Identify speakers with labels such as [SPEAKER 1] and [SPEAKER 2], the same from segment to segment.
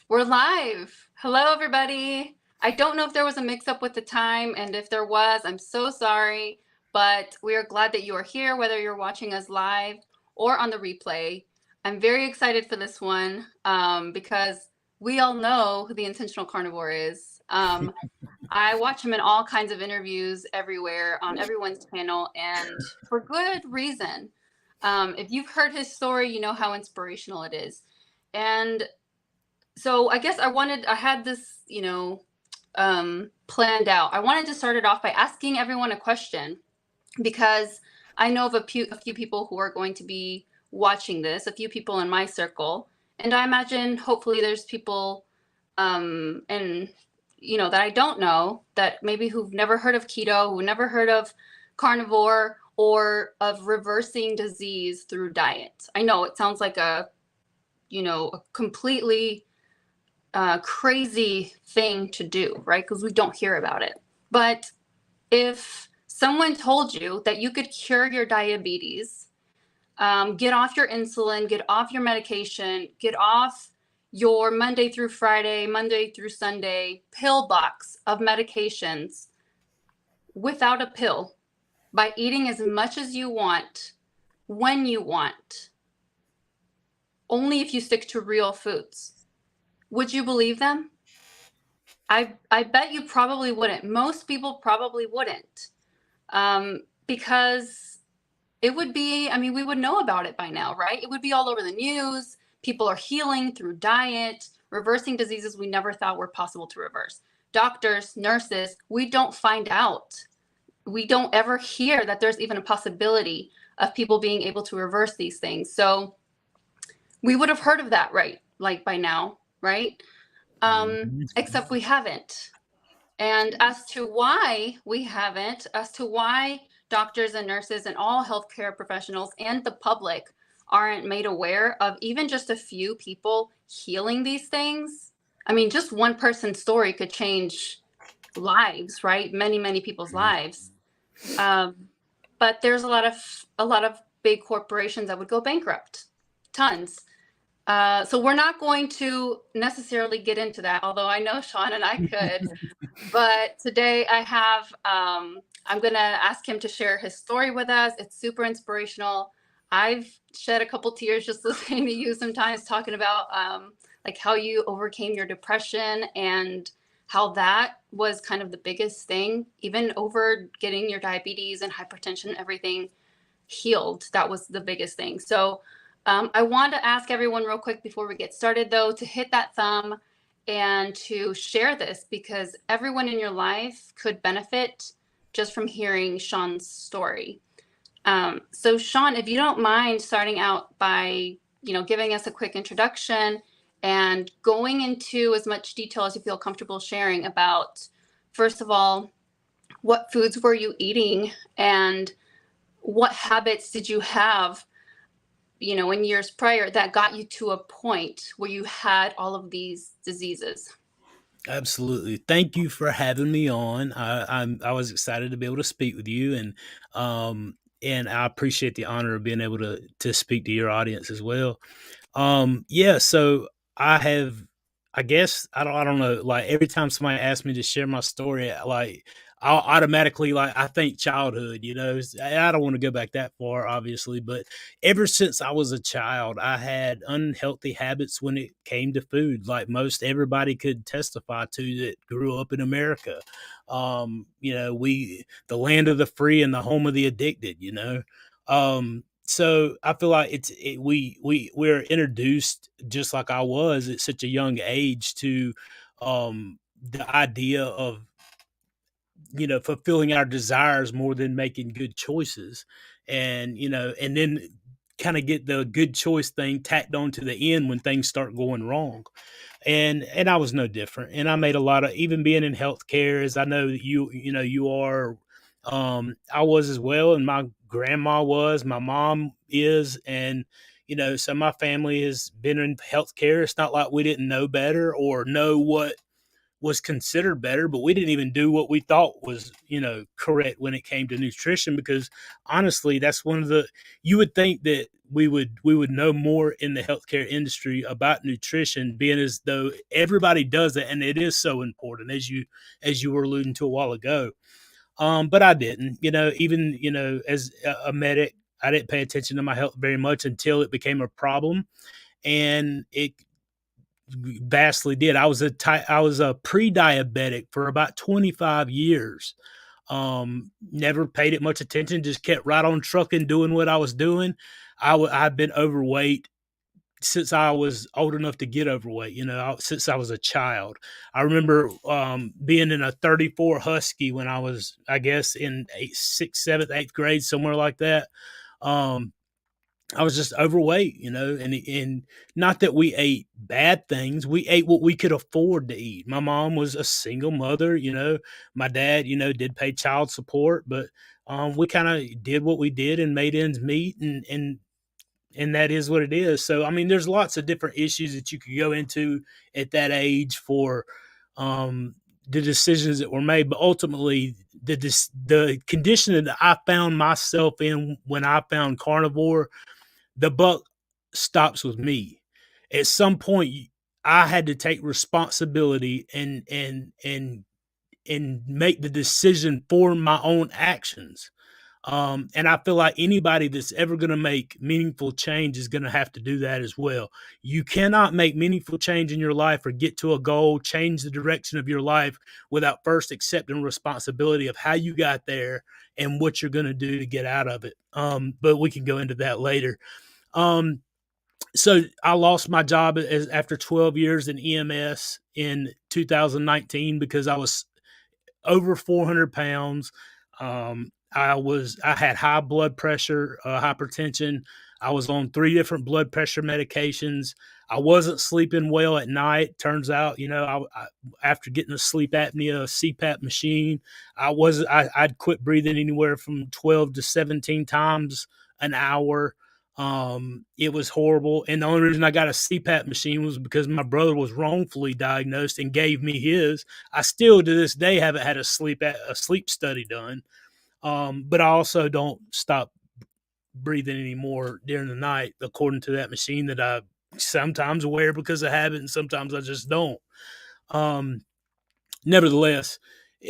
[SPEAKER 1] We're live. Hello, everybody. I don't know if there was a mix up with the time, and if there was, I'm so sorry, but we are glad that you are here, whether you're watching us live or on the replay. I'm very excited for this one because we all know who the intentional carnivore is. I watch him in all kinds of interviews everywhere on everyone's channel, and for good reason. If you've heard his story, you know how inspirational it is. And so I guess I had this, planned out. I wanted to start it off by asking everyone a question because I know of a few people who are going to be watching this, a few people in my circle, and I imagine hopefully there's people, and that I don't know that maybe who've never heard of keto, who never heard of carnivore or of reversing disease through diet. I know it sounds like a completely crazy thing to do, right? Because we don't hear about it. But if someone told you that you could cure your diabetes, get off your insulin, get off your medication, get off your Monday through Friday, Monday through Sunday pill box of medications without a pill by eating as much as you want, when you want, only if you stick to real foods, would you believe them? I bet you probably wouldn't. Most people probably wouldn't, because it would be, I mean, we would know about it by now, right? It would be all over the news. People are healing through diet, reversing diseases we never thought were possible to reverse. Doctors, nurses, we don't find out. We don't ever hear that there's even a possibility of people being able to reverse these things. So we would have heard of that, right? Like by now, right? Except we haven't. And as to why we haven't, as to why doctors and nurses and all healthcare professionals and the public aren't made aware of even just a few people healing these things. I mean, just one person's story could change lives, right? Many, many people's lives. But there's a lot of big corporations that would go bankrupt, tons. So we're not going to necessarily get into that, although I know Shawn and I could. But today I have, I'm going to ask him to share his story with us. It's super inspirational. I've shed a couple tears just listening to you sometimes talking about like how you overcame your depression and how that was kind of the biggest thing, even over getting your diabetes and hypertension, everything healed. That was the biggest thing. So I want to ask everyone real quick before we get started, though, to hit that thumb and to share this because everyone in your life could benefit just from hearing Shawn's story. So Shawn, if you don't mind starting out by, giving us a quick introduction and going into as much detail as you feel comfortable sharing about, first of all, what foods were you eating and what habits did you have in years prior that got you to a point where you had all of these diseases?
[SPEAKER 2] Absolutely. Thank you for having me on. I was excited to be able to speak with you, and I appreciate the honor of being able to speak to your audience as well. Yeah. So I have, I guess I don't know. Like every time somebody asks me to share my story, like I'll automatically I think childhood. I don't want to go back that far, obviously, but ever since I was a child, I had unhealthy habits when it came to food, like most everybody could testify to that grew up in America. We the land of the free and the home of the addicted. So I feel like we're introduced just like I was at such a young age to the idea of fulfilling our desires more than making good choices, and then kind of get the good choice thing tacked on to the end when things start going wrong. And I was no different. And I made a lot of, even being in healthcare, as I know that you are, I was as well. And my grandma was, my mom is, and so my family has been in healthcare. It's not like we didn't know better or know was considered better, but we didn't even do what we thought was, correct when it came to nutrition, because honestly, that's one of the, you would think that we would know more in the healthcare industry about nutrition, being as though everybody does it, and it is so important, as you were alluding to a while ago. But I didn't, even, as a medic, I didn't pay attention to my health very much until it became a problem, and it vastly did. I was a pre-diabetic for about 25 years. Never paid it much attention, just kept right on trucking, doing what I was doing. I've been overweight since I was old enough to get overweight, since I was a child. I remember being in a 34 Husky when I was, I guess, in sixth, seventh, eighth grade, somewhere like that. Um, I was just overweight, and not that we ate bad things. We ate what we could afford to eat. My mom was a single mother, my dad, did pay child support, but we kind of did what we did and made ends meet, and that is what it is. So, I mean, there's lots of different issues that you could go into at that age for the decisions that were made. But ultimately, the condition that I found myself in when I found Carnivore, the buck stops with me. At some point, I had to take responsibility and make the decision for my own actions. And I feel like anybody that's ever going to make meaningful change is going to have to do that as well. You cannot make meaningful change in your life or get to a goal, change the direction of your life without first accepting responsibility of how you got there and what you're going to do to get out of it. But we can go into that later. So I lost my job after 12 years in EMS in 2019 because I was over 400 pounds. I had high blood pressure, hypertension. I was on 3 different blood pressure medications. I wasn't sleeping well at night. Turns out, after getting a sleep apnea CPAP machine, I'd quit breathing anywhere from 12 to 17 times an hour. It was horrible. And the only reason I got a CPAP machine was because my brother was wrongfully diagnosed and gave me his. I still to this day haven't had a sleep study done. But I also don't stop breathing anymore during the night, according to that machine that I sometimes wear because of habit, and sometimes I just don't. Nevertheless,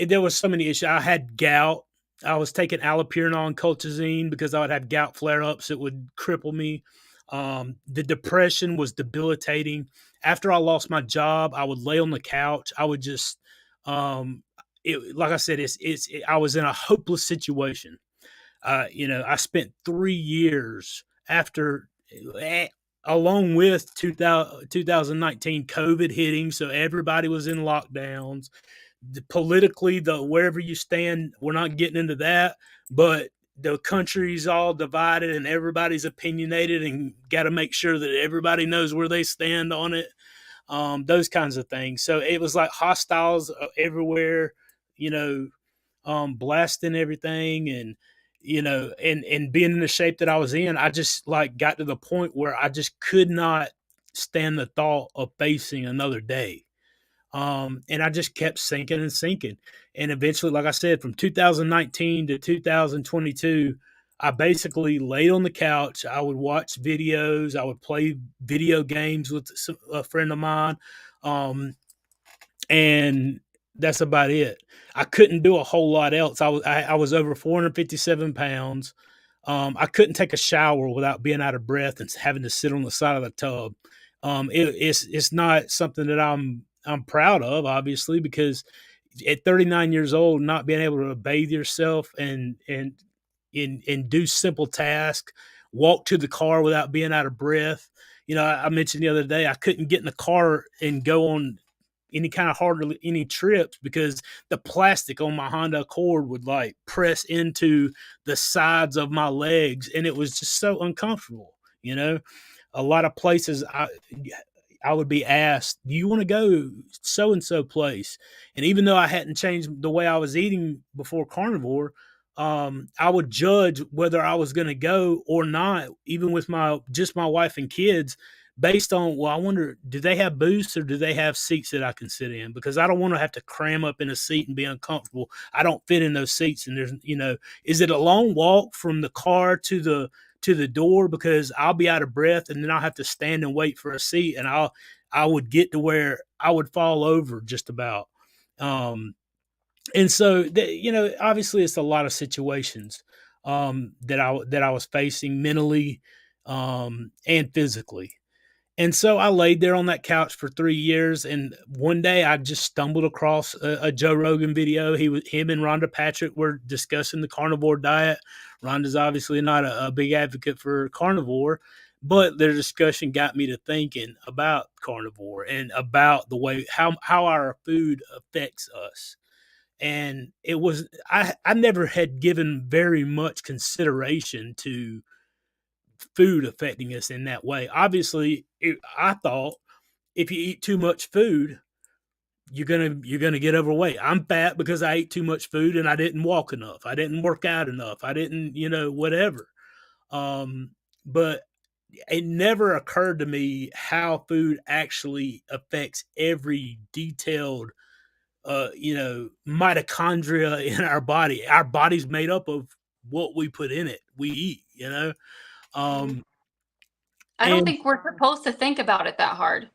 [SPEAKER 2] there was so many issues. I had gout. I was taking allopurinol and colchicine because I would have gout flare-ups that would cripple me. The depression was debilitating. After I lost my job, I would lay on the couch. I would just, like I said, I was in a hopeless situation. I spent 3 years after, along with 2019 COVID hitting. So everybody was in lockdowns. Politically, wherever you stand, we're not getting into that, but the country's all divided and everybody's opinionated and got to make sure that everybody knows where they stand on it. Those kinds of things. So it was like hostiles everywhere, blasting everything, and and being in the shape that I was in, I just like got to the point where I just could not stand the thought of facing another day. And I just kept sinking and sinking. And eventually, like I said, from 2019 to 2022, I basically laid on the couch. I would watch videos. I would play video games with a friend of mine. And that's about it. I couldn't do a whole lot else. I was over 457 pounds. I couldn't take a shower without being out of breath and having to sit on the side of the tub. It's not something that I'm proud of, obviously, because at 39 years old, not being able to bathe yourself and do simple tasks, walk to the car without being out of breath. I mentioned the other day I couldn't get in the car and go on any trips because the plastic on my Honda Accord would like press into the sides of my legs, and it was just so uncomfortable. A lot of places I would be asked, do you want to go so and so place? And even though I hadn't changed the way I was eating before Carnivore, I would judge whether I was going to go or not, even with my wife and kids, based on, well, I wonder, do they have booths or do they have seats that I can sit in? Because I don't want to have to cram up in a seat and be uncomfortable. I don't fit in those seats. And there's, is it a long walk from the car to the door? Because I'll be out of breath and then I'll have to stand and wait for a seat, and I would get to where I would fall over just about. And so, obviously, it's a lot of situations that I was facing mentally and physically. And so I laid there on that couch for 3 years, and one day I just stumbled across a Joe Rogan video. Him and Rhonda Patrick were discussing the carnivore diet. Rhonda's obviously not a big advocate for carnivore, but their discussion got me to thinking about carnivore and about the way how our food affects us. And it was I never had given very much consideration to food affecting us in that way. Obviously, I thought if you eat too much food, you're gonna get overweight. I'm fat because I ate too much food and I didn't walk enough. I didn't work out enough. I didn't, whatever. But it never occurred to me how food actually affects every detailed mitochondria in our body. Our body's made up of what we put in it. We eat.
[SPEAKER 1] Mhm.
[SPEAKER 2] Um,
[SPEAKER 1] I don't
[SPEAKER 2] and
[SPEAKER 1] think we're supposed to think about it that hard.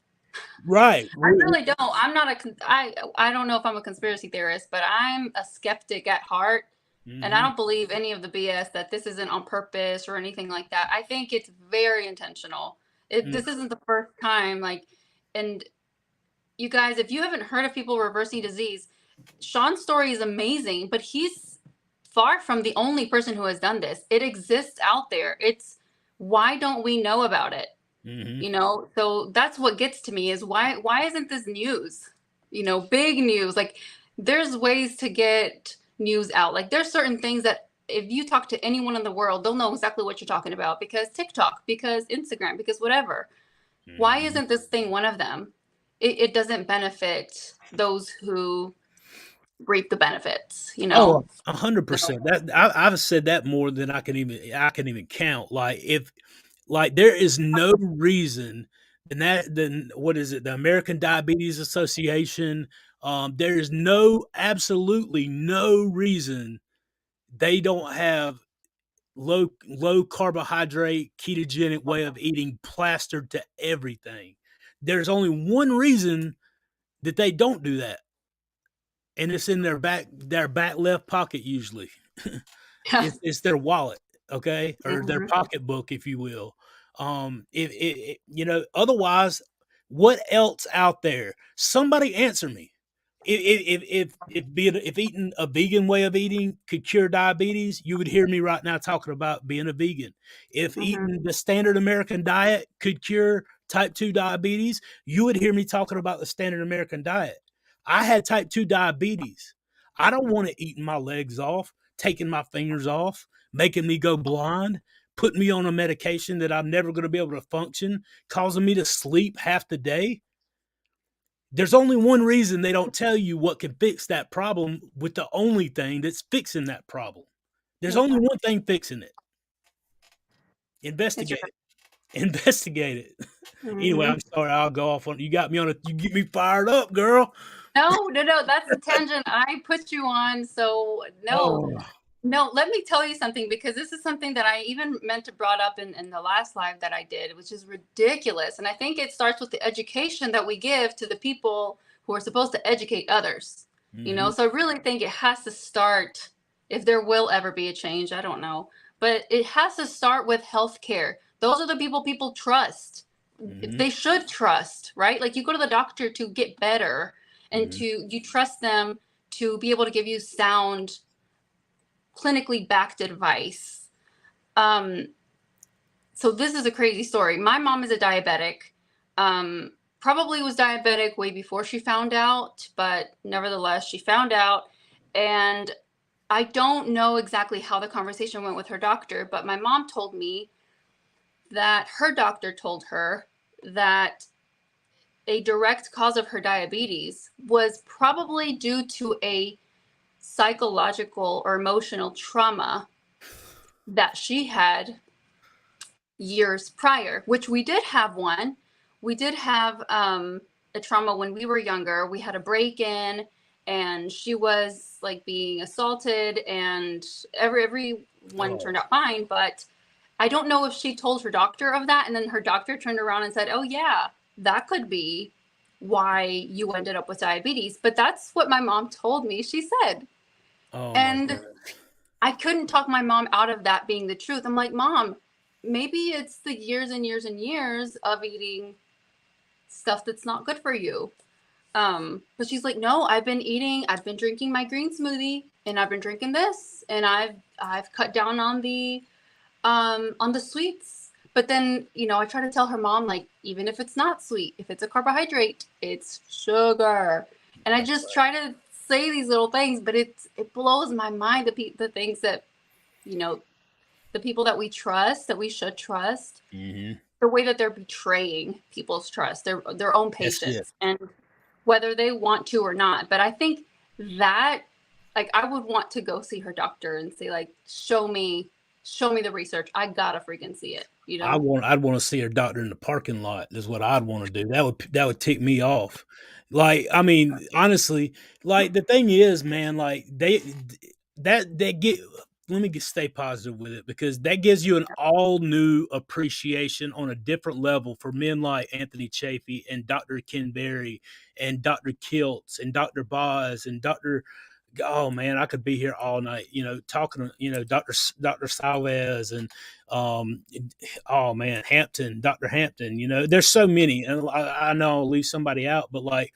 [SPEAKER 2] right.
[SPEAKER 1] I really don't. I'm not I don't know if I'm a conspiracy theorist, but I'm a skeptic at heart, and I
[SPEAKER 2] Mm-hmm,
[SPEAKER 1] don't believe any of the BS that this isn't on purpose or anything like that. I think it's very intentional. This isn't the first time, like, and you guys, if you haven't heard of people reversing disease, Shawn's story is amazing, but he's far from the only person who has done this. It exists out there. It's why don't we know about it?
[SPEAKER 2] mm-hmm,
[SPEAKER 1] So that's what gets to me is why isn't this news? Big news. Like, there's ways to get news out. Like, there's certain things that if you talk to anyone in the world, they'll know exactly what you're talking about, because TikTok, because Instagram, because whatever. Why
[SPEAKER 2] mm-hmm.
[SPEAKER 1] isn't this thing one of them? It doesn't benefit those who reap the benefits,
[SPEAKER 2] Oh,
[SPEAKER 1] so
[SPEAKER 2] 100%. I've said that more than I can even count. Like, if like there is no reason than what is it? The American Diabetes Association. There is absolutely no reason they don't have low carbohydrate ketogenic way of eating plastered to everything. There's only one reason that they don't do that, and it's in their back left pocket usually.
[SPEAKER 1] yeah.
[SPEAKER 2] It's their wallet, okay, or their
[SPEAKER 1] Mhm.
[SPEAKER 2] pocketbook, if you will. Otherwise, what else out there? Somebody answer me. If eating a vegan way of eating could cure diabetes, you would hear me right now talking about being a vegan. If
[SPEAKER 1] Mhm.
[SPEAKER 2] eating the standard American diet could cure type 2 diabetes, you would hear me talking about the standard American diet. I had type 2 diabetes. I don't want to eat my legs off, taking my fingers off, making me go blind, putting me on a medication that I'm never going to be able to function, causing me to sleep half the day. There's only one reason they don't tell you what can fix that problem with the only thing that's fixing that problem. There's
[SPEAKER 1] Yeah.
[SPEAKER 2] only one thing fixing it.
[SPEAKER 1] It's
[SPEAKER 2] Investigate
[SPEAKER 1] your
[SPEAKER 2] it. Investigate it. Anyway,
[SPEAKER 1] Mhm.
[SPEAKER 2] I'm sorry. I'll go off on you. Got me on you get me fired up, girl.
[SPEAKER 1] No, that's the tangent I put you on. So no,
[SPEAKER 2] Oh.
[SPEAKER 1] no, let me tell you something, because this is something that I even meant to brought up in the last live that I did, which is ridiculous. And I think it starts with the education that we give to the people who are supposed to educate others.
[SPEAKER 2] Mm-hmm.
[SPEAKER 1] So I really think it has to start, if there will ever be a change, I don't know, but it has to start with healthcare. Those are the people trust.
[SPEAKER 2] Mm-hmm.
[SPEAKER 1] They should trust, right? Like, you go to the doctor to get better, and
[SPEAKER 2] Mm-hmm.
[SPEAKER 1] you trust them to be able to give you sound, clinically backed advice. Um, so this is a crazy story. My mom is a diabetic. Probably was diabetic way before she found out, but nevertheless, she found out. And I don't know exactly how the conversation went with her doctor, but my mom told me that her doctor told her that a direct cause of her diabetes was probably due to a psychological or emotional trauma that she had years prior, which we did have one. we did have a trauma when we were younger. We had a break-in, and she was like being assaulted, and everyone
[SPEAKER 2] Oh,
[SPEAKER 1] turned out fine. But I don't know if she told her doctor of that, and then her doctor turned around and said, "Oh yeah, that could be why you ended up with diabetes." But that's what my mom told me. She said,
[SPEAKER 2] oh my
[SPEAKER 1] and
[SPEAKER 2] goodness.
[SPEAKER 1] I couldn't talk my mom out of that being the truth. I'm like, Mom, maybe it's the years and years and years of eating stuff that's not good for you. But she's like, no, I've been drinking my green smoothie, and I've been drinking this, and I've cut down on the sweets. But then, I try to tell her mom, like, even if it's not sweet, if it's a carbohydrate, it's sugar. And I
[SPEAKER 2] That's
[SPEAKER 1] just try to say these little things, but it blows my mind, the things that, you know, the people that we trust, that we should trust,
[SPEAKER 2] right. Hmm.
[SPEAKER 1] the way that they're betraying people's trust, their own
[SPEAKER 2] That's it.
[SPEAKER 1] patients, and whether they want to or not. But I think that, like, I would want to go see her doctor and say, like, show me the research. I gotta freaking see it, you know?
[SPEAKER 2] I'd want to see her doctor in the parking lot is what I'd want to do. That would tick me off. Like, I mean, honestly, like the thing is, man, like that get let me stay positive with it because that gives you an all new appreciation on a different level for men like Anthony Chafee and Dr. Ken Berry and Dr. Kiltz and Dr. Boz and Dr. Oh man, I could be here all night, talking to, Dr. Salvez and um oh man, Dr. Hampton, there's so many, and I know I'll leave somebody out, but like,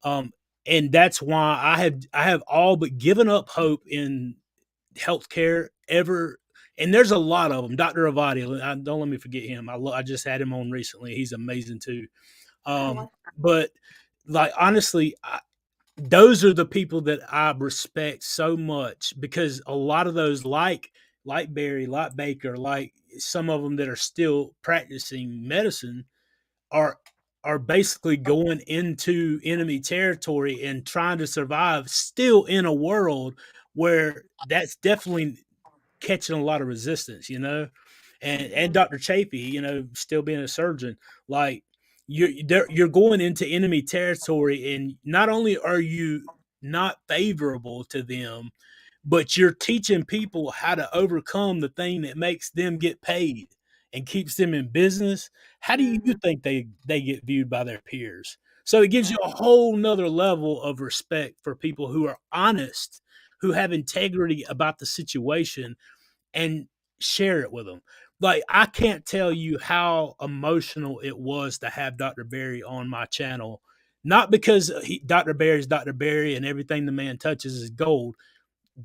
[SPEAKER 2] um, and that's why I have all but given up hope in healthcare ever. And there's a lot of them. Dr. Avadi, don't let me forget him. I just had him on recently. He's amazing too.
[SPEAKER 1] Oh,
[SPEAKER 2] But like honestly, those are the people that I respect so much because a lot of those, like Barry, like Baker, like some of them that are still practicing medicine, are basically going into enemy territory and trying to survive still in a world where that's definitely catching a lot of resistance, and Dr. Chapey, still being a surgeon, like you're going into enemy territory, and not only are you not favorable to them, but you're teaching people how to overcome the thing that makes them get paid and keeps them in business. How do you
[SPEAKER 1] mhm.
[SPEAKER 2] think they get viewed by their peers? So it gives you a whole nother level of respect for people who are honest, who have integrity about the situation, and share it with them. Like, I can't tell you how emotional it was to have Dr. Barry on my channel. Not because Dr. Barry's Dr. Barry and everything the man touches is gold.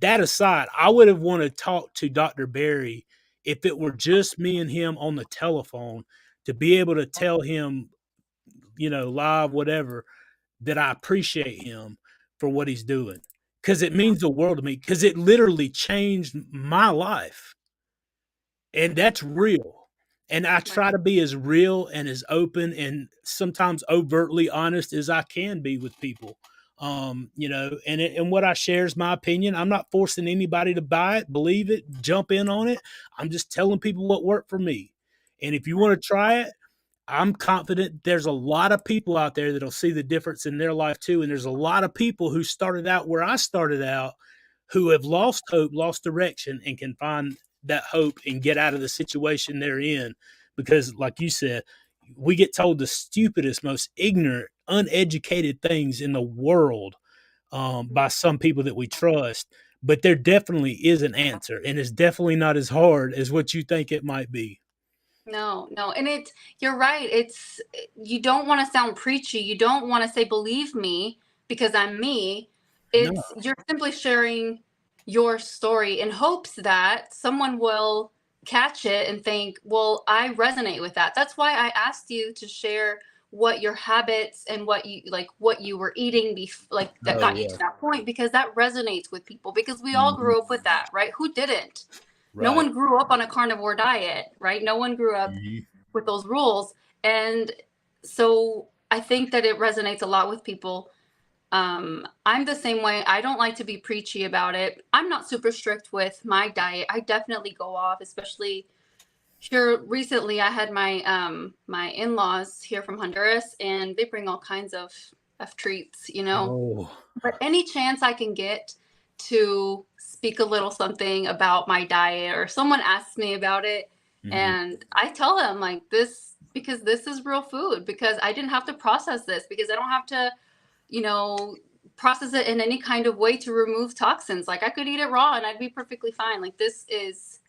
[SPEAKER 2] That aside, I would have wanted to talk to Dr. Barry if it were just me and him on the telephone to be able to tell him, live, whatever, that I appreciate him for what he's doing. Because it
[SPEAKER 1] Yeah,
[SPEAKER 2] means the world to me. Because it literally changed my life. And that's real. And I
[SPEAKER 1] right.
[SPEAKER 2] try to be as real and as open and sometimes overtly honest as I can be with people. And what I share is my opinion. I'm not forcing anybody to buy it, believe it, jump in on it. I'm just telling people what worked for me. And if you want to try it, I'm confident there's a lot of people out there that'll see the difference in their life too. And there's a lot of people who started out where I started out who have lost hope, lost direction, and can find that hope and get out of the situation they're in. Because, like you said, we get told the stupidest, most ignorant, uneducated things in the world by some people that we trust. But there definitely is an answer, and it's definitely not as hard as what you think it might be.
[SPEAKER 1] No, no. And you're right. You don't want to sound preachy. You don't want to say, believe me, because I'm me.
[SPEAKER 2] No,
[SPEAKER 1] You're simply sharing your story in hopes that someone will catch it and think, well, I resonate with that. That's why I asked you to share what your habits and what you were eating like that
[SPEAKER 2] oh
[SPEAKER 1] got you
[SPEAKER 2] yeah,
[SPEAKER 1] to that point, because that resonates with people, because we all
[SPEAKER 2] mhm,
[SPEAKER 1] grew up with that, right? Who didn't? No
[SPEAKER 2] right.
[SPEAKER 1] one grew up on a carnivore diet, right? No one grew up
[SPEAKER 2] Mhm.
[SPEAKER 1] with those rules. And so I think that it resonates a lot with people. I'm the same way. I don't like to be preachy about it. I'm not super strict with my diet. I definitely go off, especially Here recently, I had my in-laws here from Honduras, and they bring all kinds of treats, you know.
[SPEAKER 2] Oh.
[SPEAKER 1] But any chance I can get to speak a little something about my diet, or someone asks me about it,
[SPEAKER 2] Mhm.
[SPEAKER 1] and I tell them like this, because this is real food, because I didn't have to process this, because I don't have to, you know, process it in any kind of way to remove toxins. Like I could eat it raw and I'd be perfectly fine. Like this is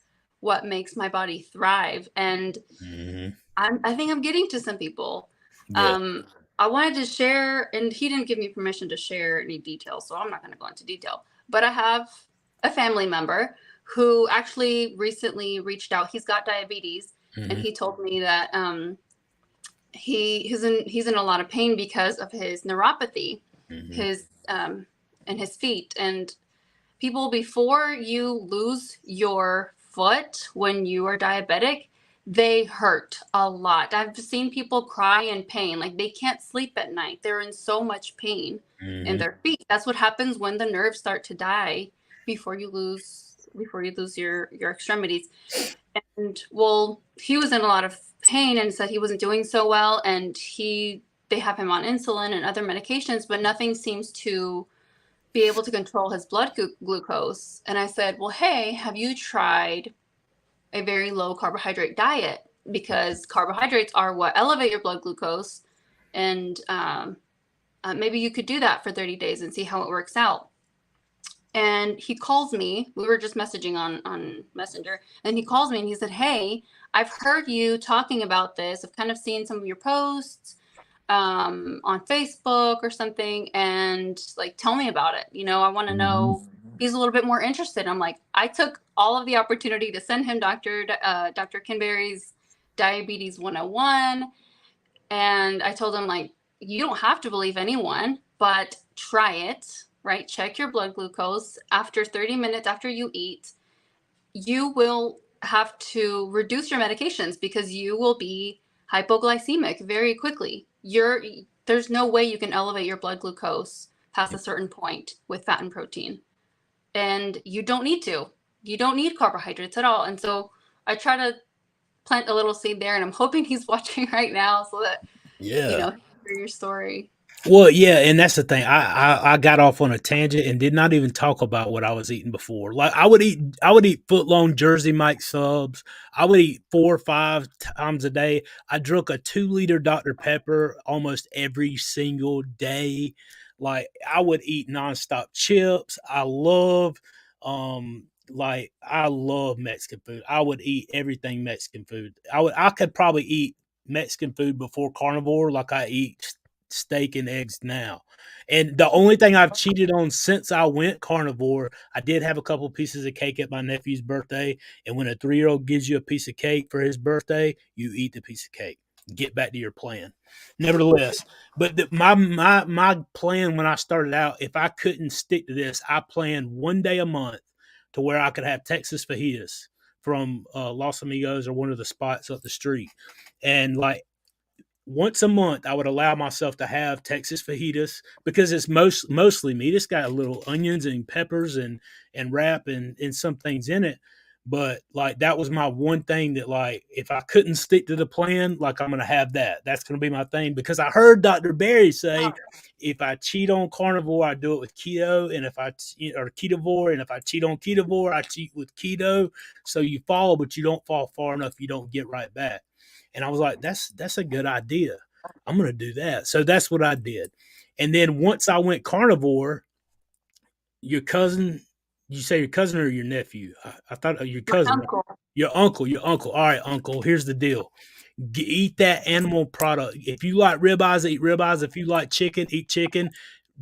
[SPEAKER 1] what makes my body thrive. And
[SPEAKER 2] Mhm.
[SPEAKER 1] I think I'm getting to some people.
[SPEAKER 2] Yeah.
[SPEAKER 1] Um, I wanted to share, and he didn't give me permission to share any details, so I'm not going to go into detail. But I have a family member who actually recently reached out. He's got diabetes, and
[SPEAKER 2] Mhm.
[SPEAKER 1] he told me that he's in a lot of pain because of his neuropathy,
[SPEAKER 2] Mhm.
[SPEAKER 1] his in his feet. And people, before you lose your foot when you are diabetic, they hurt a lot. I've seen people cry in pain, like they can't sleep at night. They're in so much pain in
[SPEAKER 2] Mhm.
[SPEAKER 1] their feet. That's what happens when the nerves start to die before you lose your extremities. And well, he was in a lot of pain and said he wasn't doing so well, and they have him on insulin and other medications, but nothing seems to be able to control his blood glucose. And I said, well, hey, have you tried a very low carbohydrate diet? Because carbohydrates are what elevate your blood glucose. And maybe you could do that for 30 days and see how it works out. And he calls me. We were just messaging on Messenger. And he calls me and he said, hey, I've heard you talking about this. I've kind of seen some of your posts on Facebook or something, and like, tell me about it. I want to
[SPEAKER 2] Mhm.
[SPEAKER 1] know. He's a little bit more interested. I'm like, I took all of the opportunity to send him Dr. Kinberry's Diabetes 101, and I told him like, you don't have to believe anyone, but try it. Right? Check your blood glucose after 30 minutes after you eat. You will have to reduce your medications because you will be hypoglycemic very quickly. There's no way you can elevate your blood glucose past a certain point with fat and protein. And you don't need to. You don't need carbohydrates at all. And so I try to plant a little seed there, and I'm hoping he's watching right now so that,
[SPEAKER 2] Yeah.
[SPEAKER 1] hear your story.
[SPEAKER 2] Well, yeah, and that's the thing. I got off on a tangent and did not even talk about what I was eating before. Like I would eat foot long Jersey Mike subs. I would eat 4 or 5 times a day. I drunk a 2 liter Dr. Pepper almost every single day. Like I would eat nonstop chips. I love Mexican food. I would eat everything Mexican food. I could probably eat Mexican food before carnivore like I eat steak and eggs now. And the only thing I've cheated on since I went carnivore, I did have a couple pieces of cake at my nephew's birthday. And when a 3-year-old gives you a piece of cake for his birthday, you eat the piece of cake. Get back to your plan. Nevertheless, but my plan when I started out, if I couldn't stick to this, I planned one day a month to where I could have Texas fajitas from Los Amigos or one of the spots up the street, and like once a month, I would allow myself to have Texas fajitas because it's mostly meat. It's got little onions and peppers and wrap and some things in it. But like that was my one thing that like if I couldn't stick to the plan, like I'm gonna have that. That's gonna be my thing because I heard Dr. Barry say if I cheat on carnivore, I do it with keto, and if I or ketovore, and if I cheat on ketovore, I cheat with keto. So you fall, but you don't fall far enough, you don't get right back. And I was like, that's a good idea. I'm gonna do that. So that's what I did. And then once I went carnivore, your cousin, you say your cousin or your nephew? I thought your
[SPEAKER 1] My
[SPEAKER 2] cousin,
[SPEAKER 1] uncle.
[SPEAKER 2] your uncle. All right, uncle. Here's the deal: eat that animal product. If you like ribeyes, eat ribeyes. If you like chicken, eat chicken.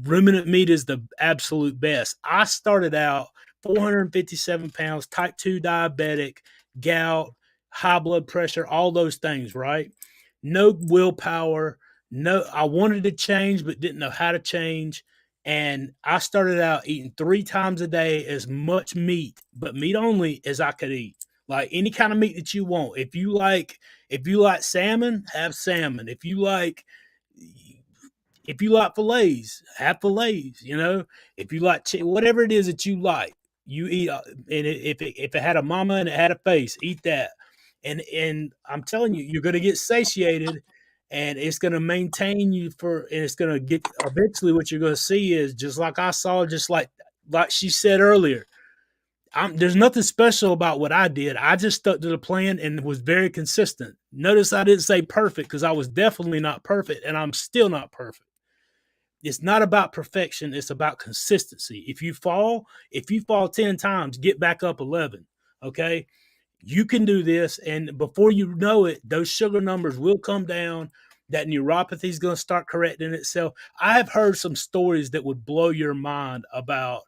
[SPEAKER 2] Ruminant meat is the absolute best. I started out 457 pounds, type 2 diabetic, gout, high blood pressure, all those things, right? No willpower. No, I wanted to change, but didn't know how to change. And I started out eating 3 times a day, as much meat, but meat only as I could eat. Like any kind of meat that you want. If you like salmon, have salmon. If you like fillets, have fillets. If you like whatever it is that you like, you eat. And if it had a mama and it had a face, eat that. And I'm telling you, you're going to get satiated, and it's going to maintain you and it's going to get eventually. What you're going to see is just like I saw, just like she said earlier. There's nothing special about what I did. I just stuck to the plan and was very consistent. Notice I didn't say perfect, because I was definitely not perfect, and I'm still not perfect. It's not about perfection. It's about consistency. If you fall 10 times, get back up 11. Okay. You can do this. And before you know it, those sugar numbers will come down. That neuropathy is going to start correcting itself. I have heard some stories that would blow your mind about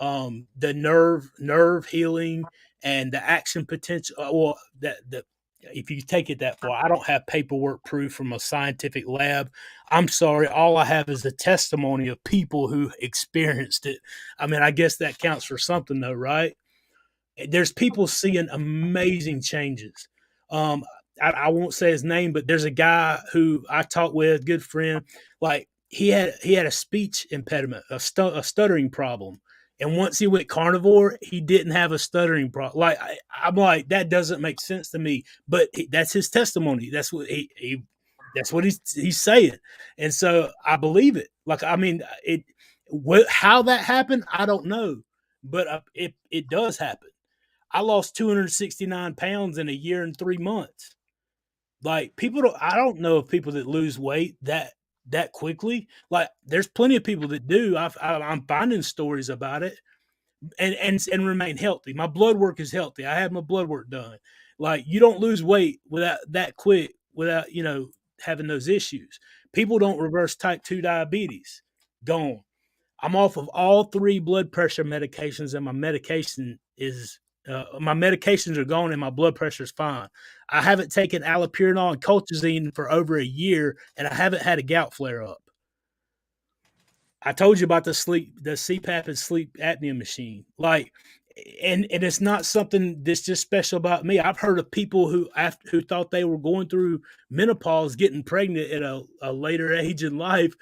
[SPEAKER 2] the nerve healing and the action potential. Well, that if you take it that far, I don't have paperwork proof from a scientific lab. I'm sorry. All I have is the testimony of people who experienced it. I mean, I guess that counts for something, though, right? There's people seeing amazing changes. Um, I won't say his name, but there's a guy who I talked with, good friend. Like he had a speech impediment, a stuttering problem, and once he went carnivore, he didn't have a stuttering problem. Like I'm like, that doesn't make sense to me, but that's his testimony. That's what that's what he's saying, and so I believe it. Like I mean, how that happened, I don't know, but it does happen. I lost 269 pounds in a year and 3 months. Like I don't know of people that lose weight that quickly. Like there's plenty of people that do. I'm finding stories about it, and remain healthy. My blood work is healthy. I had my blood work done. Like you don't lose weight without that quick, without having those issues. People don't reverse type 2 diabetes. Gone. I'm off of all 3 blood pressure medications, and my medications are gone, and my blood pressure is fine. I haven't taken allopurinol and colchicine for over a year, and I haven't had a gout flare up. I told you about the CPAP and sleep apnea machine. Like, and it's not something that's just special about me. I've heard of people who thought they were going through menopause, getting pregnant at a later age in life,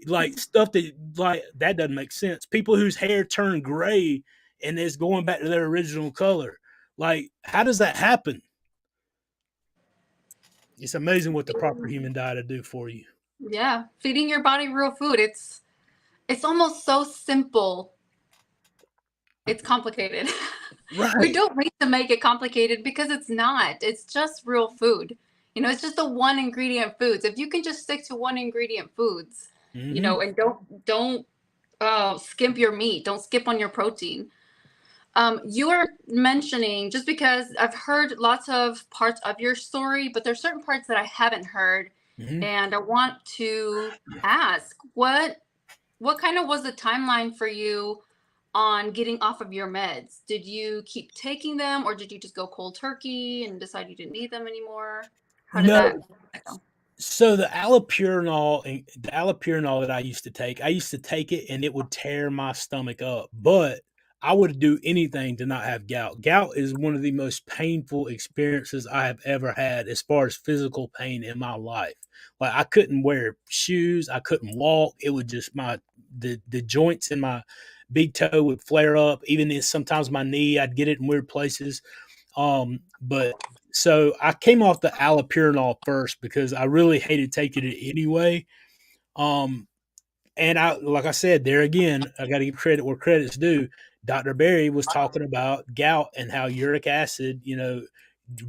[SPEAKER 2] like stuff that doesn't make sense. People whose hair turned gray and is going back to their original color. Like, how does that happen? It's amazing what the proper human diet will do for you.
[SPEAKER 1] Yeah, feeding your body real food. It's almost so simple. It's complicated. We
[SPEAKER 2] Right.
[SPEAKER 1] don't need to make it complicated because it's not. It's just real food. It's just the one ingredient foods. If you can just stick to one ingredient foods,
[SPEAKER 2] Hmm.
[SPEAKER 1] and don't skimp your meat, don't skip on your protein. You were mentioning, just because I've heard lots of parts of your story, but there's certain parts that I haven't heard,
[SPEAKER 2] Hmm.
[SPEAKER 1] and I want to ask what kind of was the timeline for you on getting off of your meds? Did you keep taking them, or did you just go cold turkey and decide you didn't need them anymore? How did that
[SPEAKER 2] No.
[SPEAKER 1] go?
[SPEAKER 2] So the allopurinol that I used to take it, and it would tear my stomach up. But I would do anything to not have gout. Gout is one of the most painful experiences I have ever had as far as physical pain in my life. Like I couldn't wear shoes, I couldn't walk. It would just the joints in my big toe would flare up. Even sometimes my knee, I'd get it in weird places. But so I came off the allopurinol first because I really hated taking it anyway. Um, and like I said, there again, I got to give credit where credit's due. Dr. Berry was talking about gout and how uric acid,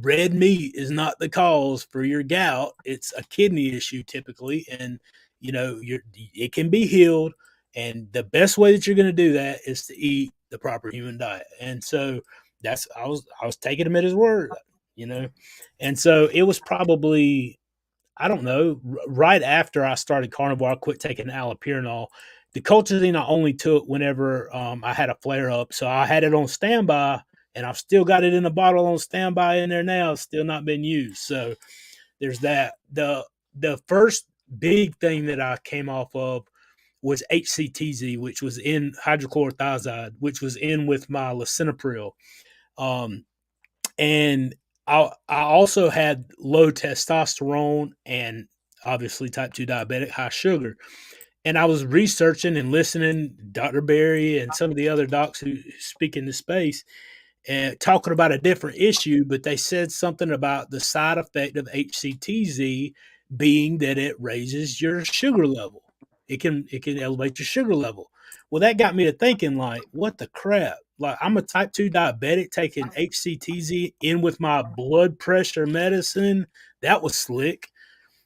[SPEAKER 2] red meat is not the cause for your gout. It's a kidney issue typically, and it can be healed. And the best way that you're going to do that is to eat the proper human diet. And so I was taking him at his word, you know, and so it was probably, I don't know, right after I started carnivore, I quit taking allopurinol. The colchicine I only took whenever I had a flare up, so I had it on standby, and I've still got it in a bottle on standby in there now. It's still not been used. So there's that. The first big thing that I came off of was HCTZ, which was in hydrochlorothiazide, which was in with my lisinopril. Um, and I also had low testosterone and obviously type 2 diabetic, high sugar. And I was researching and listening to Dr. Berry and some of the other docs who speak in the space. and talking about a different issue, but they said something about the side effect of HCTZ being that it raises your sugar level. It can elevate your sugar level. Well, that got me to thinking, like, what the crap? Like, I'm a type 2 diabetic taking HCTZ in with my blood pressure medicine. That was slick,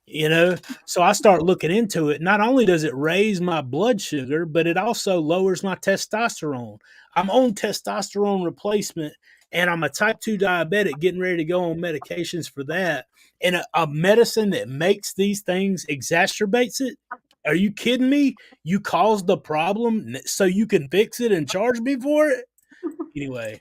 [SPEAKER 2] you know. So I start looking into it. Not only does it raise my blood sugar, but it also lowers my testosterone. I'm on testosterone replacement, and I'm a type 2 diabetic getting ready to go on medications for that, and a medicine that makes these things exacerbates it. Are you kidding me? You caused the problem so you can fix it and charge me for it? Anyway,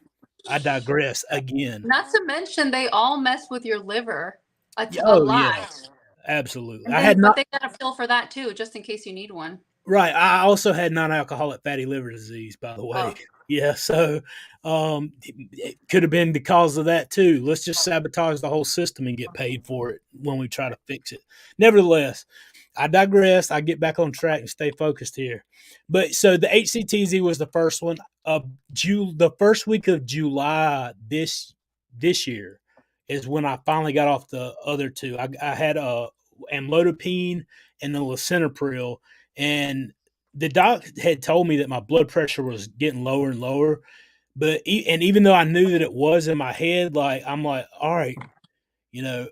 [SPEAKER 2] I digress again.
[SPEAKER 1] Not to mention, they all mess with your liver a
[SPEAKER 2] Oh
[SPEAKER 1] lot.
[SPEAKER 2] yes, absolutely.
[SPEAKER 1] And
[SPEAKER 2] I had
[SPEAKER 1] but
[SPEAKER 2] not.
[SPEAKER 1] they got a pill for that too, just in case you need one.
[SPEAKER 2] Right. I also had non-alcoholic fatty liver disease, by the way.
[SPEAKER 1] Oh,
[SPEAKER 2] Yeah. So it could have been because of that too. Let's just sabotage the whole system and get paid for it when we try to fix it. Nevertheless, I digress. I get back on track and stay focused here. But so the HCTZ was the first one. The first week of July this year is when I finally got off the other two. I had amlodipine and the lisinopril, and the doc had told me that my blood pressure was getting lower and lower. But even though I knew that it was in my head, like I'm like, all right, you know,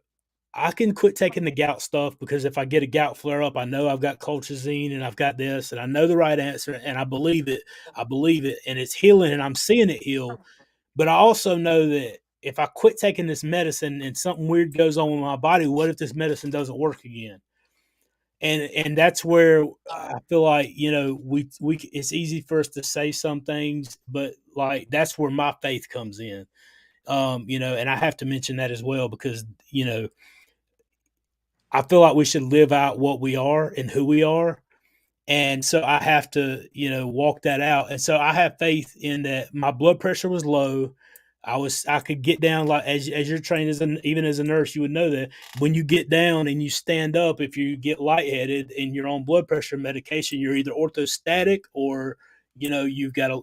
[SPEAKER 2] I can quit taking the gout stuff because if I get a gout flare up, I know I've got colchicine and I've got this and I know the right answer and I believe it. I believe it and it's healing and I'm seeing it heal. But I also know that if I quit taking this medicine and something weird goes on with my body, what if this medicine doesn't work again? And that's where I feel like, you know, we it's easy for us to say some things, but like that's where my faith comes in. You know, and I have to mention that as well because, you know, I feel like we should live out what we are and who we are. And so I have to, you know, walk that out. And so I have faith in that my blood pressure was low. I could get down like as you're trained even as a nurse, you would know that when you get down and you stand up, if you get lightheaded and you're on blood pressure medication, you're either orthostatic or you've got a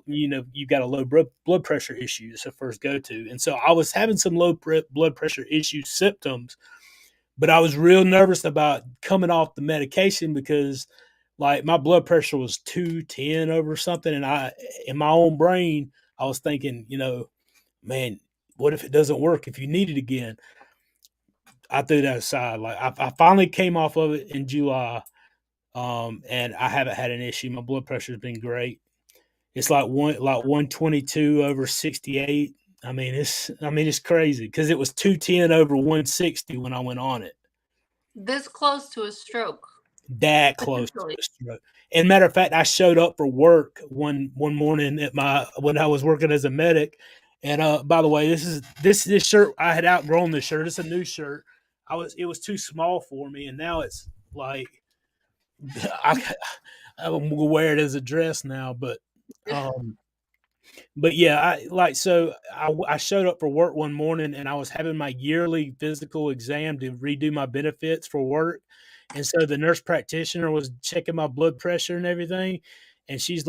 [SPEAKER 2] low blood pressure issue. It's a first go to. And so I was having some blood pressure issue symptoms, but I was real nervous about coming off the medication because like my blood pressure was 210 over something. And in my own brain, I was thinking, you know, man, what if it doesn't work if you need it again? I threw that aside. Like I finally came off of it in July. And I haven't had an issue. My blood pressure has been great. It's like 122 over 68. I mean it's crazy because it was 210 over 160 when I went on it.
[SPEAKER 1] this close to a stroke,
[SPEAKER 2] That close to
[SPEAKER 1] potentially.
[SPEAKER 2] a stroke. And matter of fact, I showed up for work one morning when I was working as a medic. And by the way, this shirt I had outgrown this shirt. It's a new shirt. It was too small for me, and now it's like I I'm gonna wear it as a dress now. But yeah, I showed up for work one morning and I was having my yearly physical exam to redo my benefits for work. And so the nurse practitioner was checking my blood pressure and everything. And she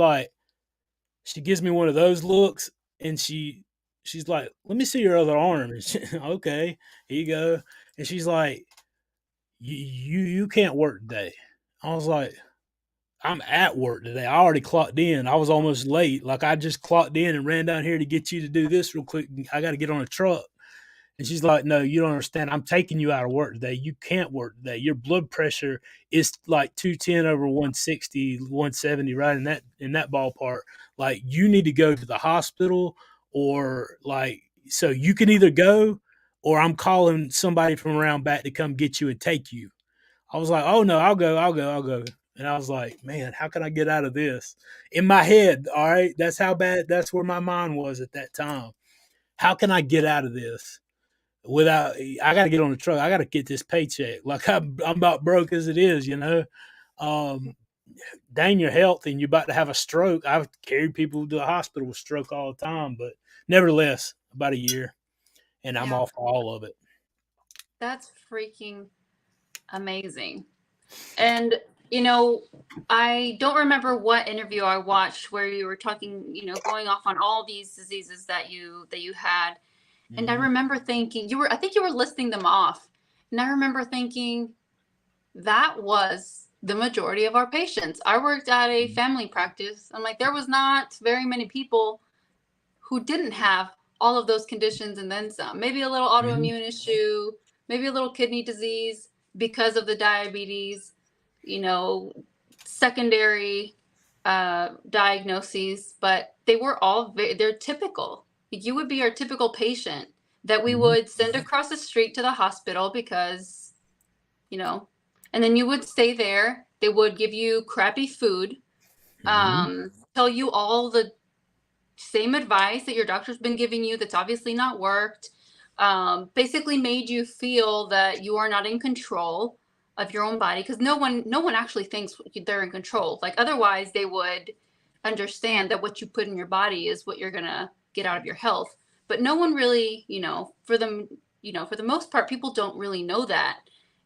[SPEAKER 2] gives me one of those looks and she's like, let me see your other arm. And okay, here you go. And she's like, you can't work today. I was like, I'm at work today. I already clocked in. I was almost late. Like I just clocked in and ran down here to get you to do this real quick. I got to get on a truck. And she's like, no, you don't understand. I'm taking you out of work today. You can't work today. Your blood pressure is like 210 over 160, 170, right in that ballpark. Like you need to go to the hospital or like so you can either go or I'm calling somebody from around back to come get you and take you. I was like, "Oh no, I'll go." And I was like, "Man, how can I get out of this?" In my head, all right, that's how bad. That's where my mind was at that time. How can I get out of this without? I got to get on the truck. I got to get this paycheck. Like I'm about broke as it is, you know. Um, Dang your health, and you're about to have a stroke. I've carried people to the hospital with stroke all the time, but nevertheless, about a year, and I'm
[SPEAKER 1] Yeah,
[SPEAKER 2] off all of it.
[SPEAKER 1] that's freaking amazing. And You know, I don't remember what interview I watched where you were talking, going off on all these diseases that you had. And I
[SPEAKER 2] Mm-hmm.
[SPEAKER 1] remember thinking, I think you were listing them off. And I remember thinking that was the majority of our patients. I worked at a family practice. I'm like, there was not very many people who didn't have all of those conditions and then some. Maybe a little
[SPEAKER 2] Mm-hmm.
[SPEAKER 1] autoimmune issue, maybe a little kidney disease because of the diabetes, you know, secondary diagnoses, but they were all they're typical. You would be our typical patient that we
[SPEAKER 2] Mm-hmm.
[SPEAKER 1] would send across the street to the hospital because, you know, and then you would stay there. They would give you crappy food,
[SPEAKER 2] Mm-hmm.
[SPEAKER 1] tell you all the same advice that your doctor's been giving you that's obviously not worked. Basically made you feel that you are not in control of your own body, because no one actually thinks they're in control. Like, otherwise they would understand that what you put in your body is what you're gonna get out of your health. But no one really, for the most part, people don't really know that,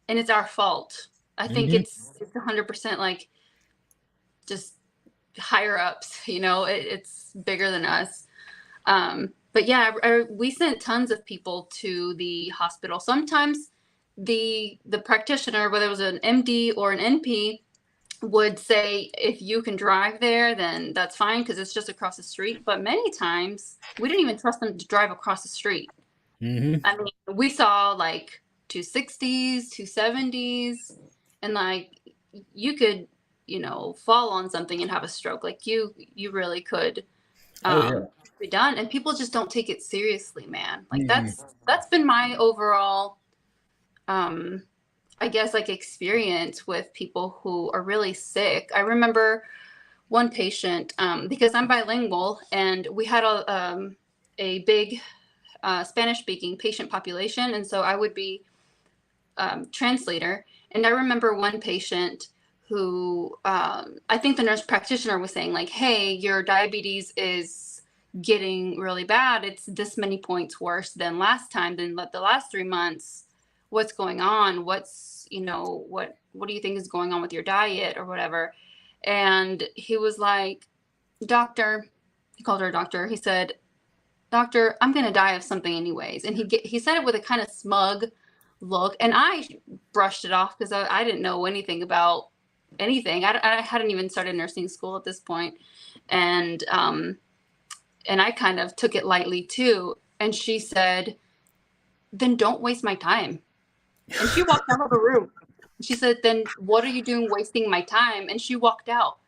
[SPEAKER 1] and it's our fault. I think
[SPEAKER 2] Mm-hmm.
[SPEAKER 1] it's 100% like just higher ups. It's bigger than us. But yeah, we sent tons of people to the hospital. Sometimes the practitioner, whether it was an MD or an NP, would say, if you can drive there, then that's fine because it's just across the street. But many times we didn't even trust them to drive across the street.
[SPEAKER 2] Mm-hmm.
[SPEAKER 1] I mean, we saw like 260s, 270s, and like you could, fall on something and have a stroke. Like you really could
[SPEAKER 2] Oh yeah.
[SPEAKER 1] be done, and people just don't take it seriously, man. Like
[SPEAKER 2] Mm-hmm.
[SPEAKER 1] that's been my overall um I guess like experience with people who are really sick. I remember one patient, because I'm bilingual, and we had a big Spanish speaking patient population, and so I would be translator. And I remember one patient who, I think the nurse practitioner was saying, like, hey, your diabetes is getting really bad. It's this many points worse than last time, than the last 3 months. What's going on? What do you think is going on with your diet or whatever? And he was like, doctor, he called her a doctor. He said, doctor, I'm going to die of something anyways. And he said it with a kind of smug look. And I brushed it off because I didn't know anything about anything. I hadn't even started nursing school at this point. And I kind of took it lightly too. And she said, then don't waste my time. And she walked out of the room. She said, then what are you doing wasting my time? And she walked out.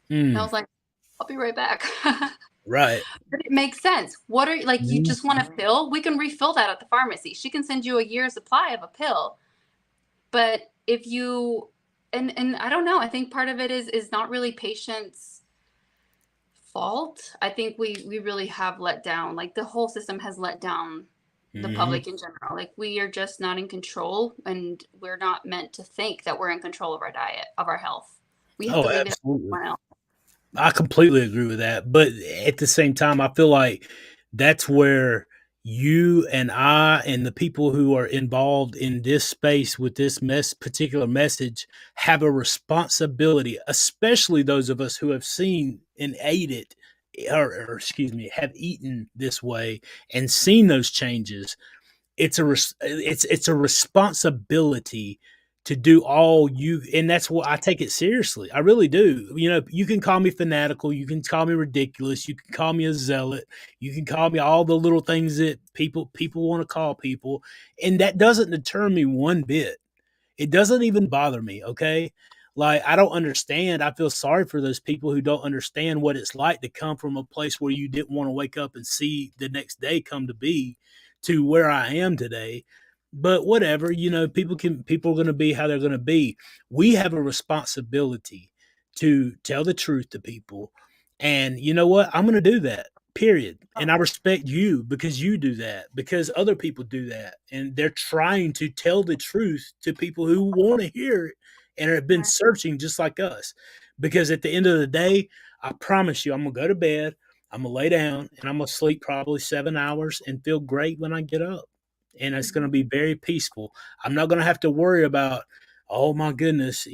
[SPEAKER 1] And I
[SPEAKER 2] Mm.
[SPEAKER 1] was like, I'll be right back.
[SPEAKER 2] Right.
[SPEAKER 1] But it makes sense. What are like, you
[SPEAKER 2] Mm-hmm.
[SPEAKER 1] just want a pill? We can refill that at the pharmacy. She can send you a year's supply of a pill. But if you and I don't know, I think part of it is not really patients' fault. I think we really have let down, like the whole system has let down the
[SPEAKER 2] Mm-hmm.
[SPEAKER 1] public in general. Like, we are just not in control, and we're not meant to think that we're in control of our diet, of our health. We have to
[SPEAKER 2] Oh,
[SPEAKER 1] leave it to
[SPEAKER 2] absolutely.
[SPEAKER 1] someone else.
[SPEAKER 2] I completely agree with that. But at the same time, I feel like that's where you and I and the people who are involved in this space with this particular message have a responsibility, especially those of us who have seen and ate it, or excuse me, have eaten this way and seen those changes. It's a responsibility to do all you, and that's what I take it seriously. I really do. You can call me fanatical, you can call me ridiculous, you can call me a zealot, you can call me all the little things that people want to call people, and that doesn't deter me one bit. It doesn't even bother me, okay? Like, I don't understand. I feel sorry for those people who don't understand what it's like to come from a place where you didn't want to wake up and see the next day come to be, to where I am today. But whatever, people are going to be how they're going to be. We have a responsibility to tell the truth to people. And you know what? I'm going to do that. Period. And I respect you because you do that, because other people do that. And they're trying to tell the truth to people who want to hear it and have been searching just like us. Because at the end of the day, I promise you, I'm going to go to bed, I'm going to lay down, and I'm going to sleep probably 7 hours and feel great when I get up. And it's going to be very peaceful. I'm not going to have to worry about, oh my goodness,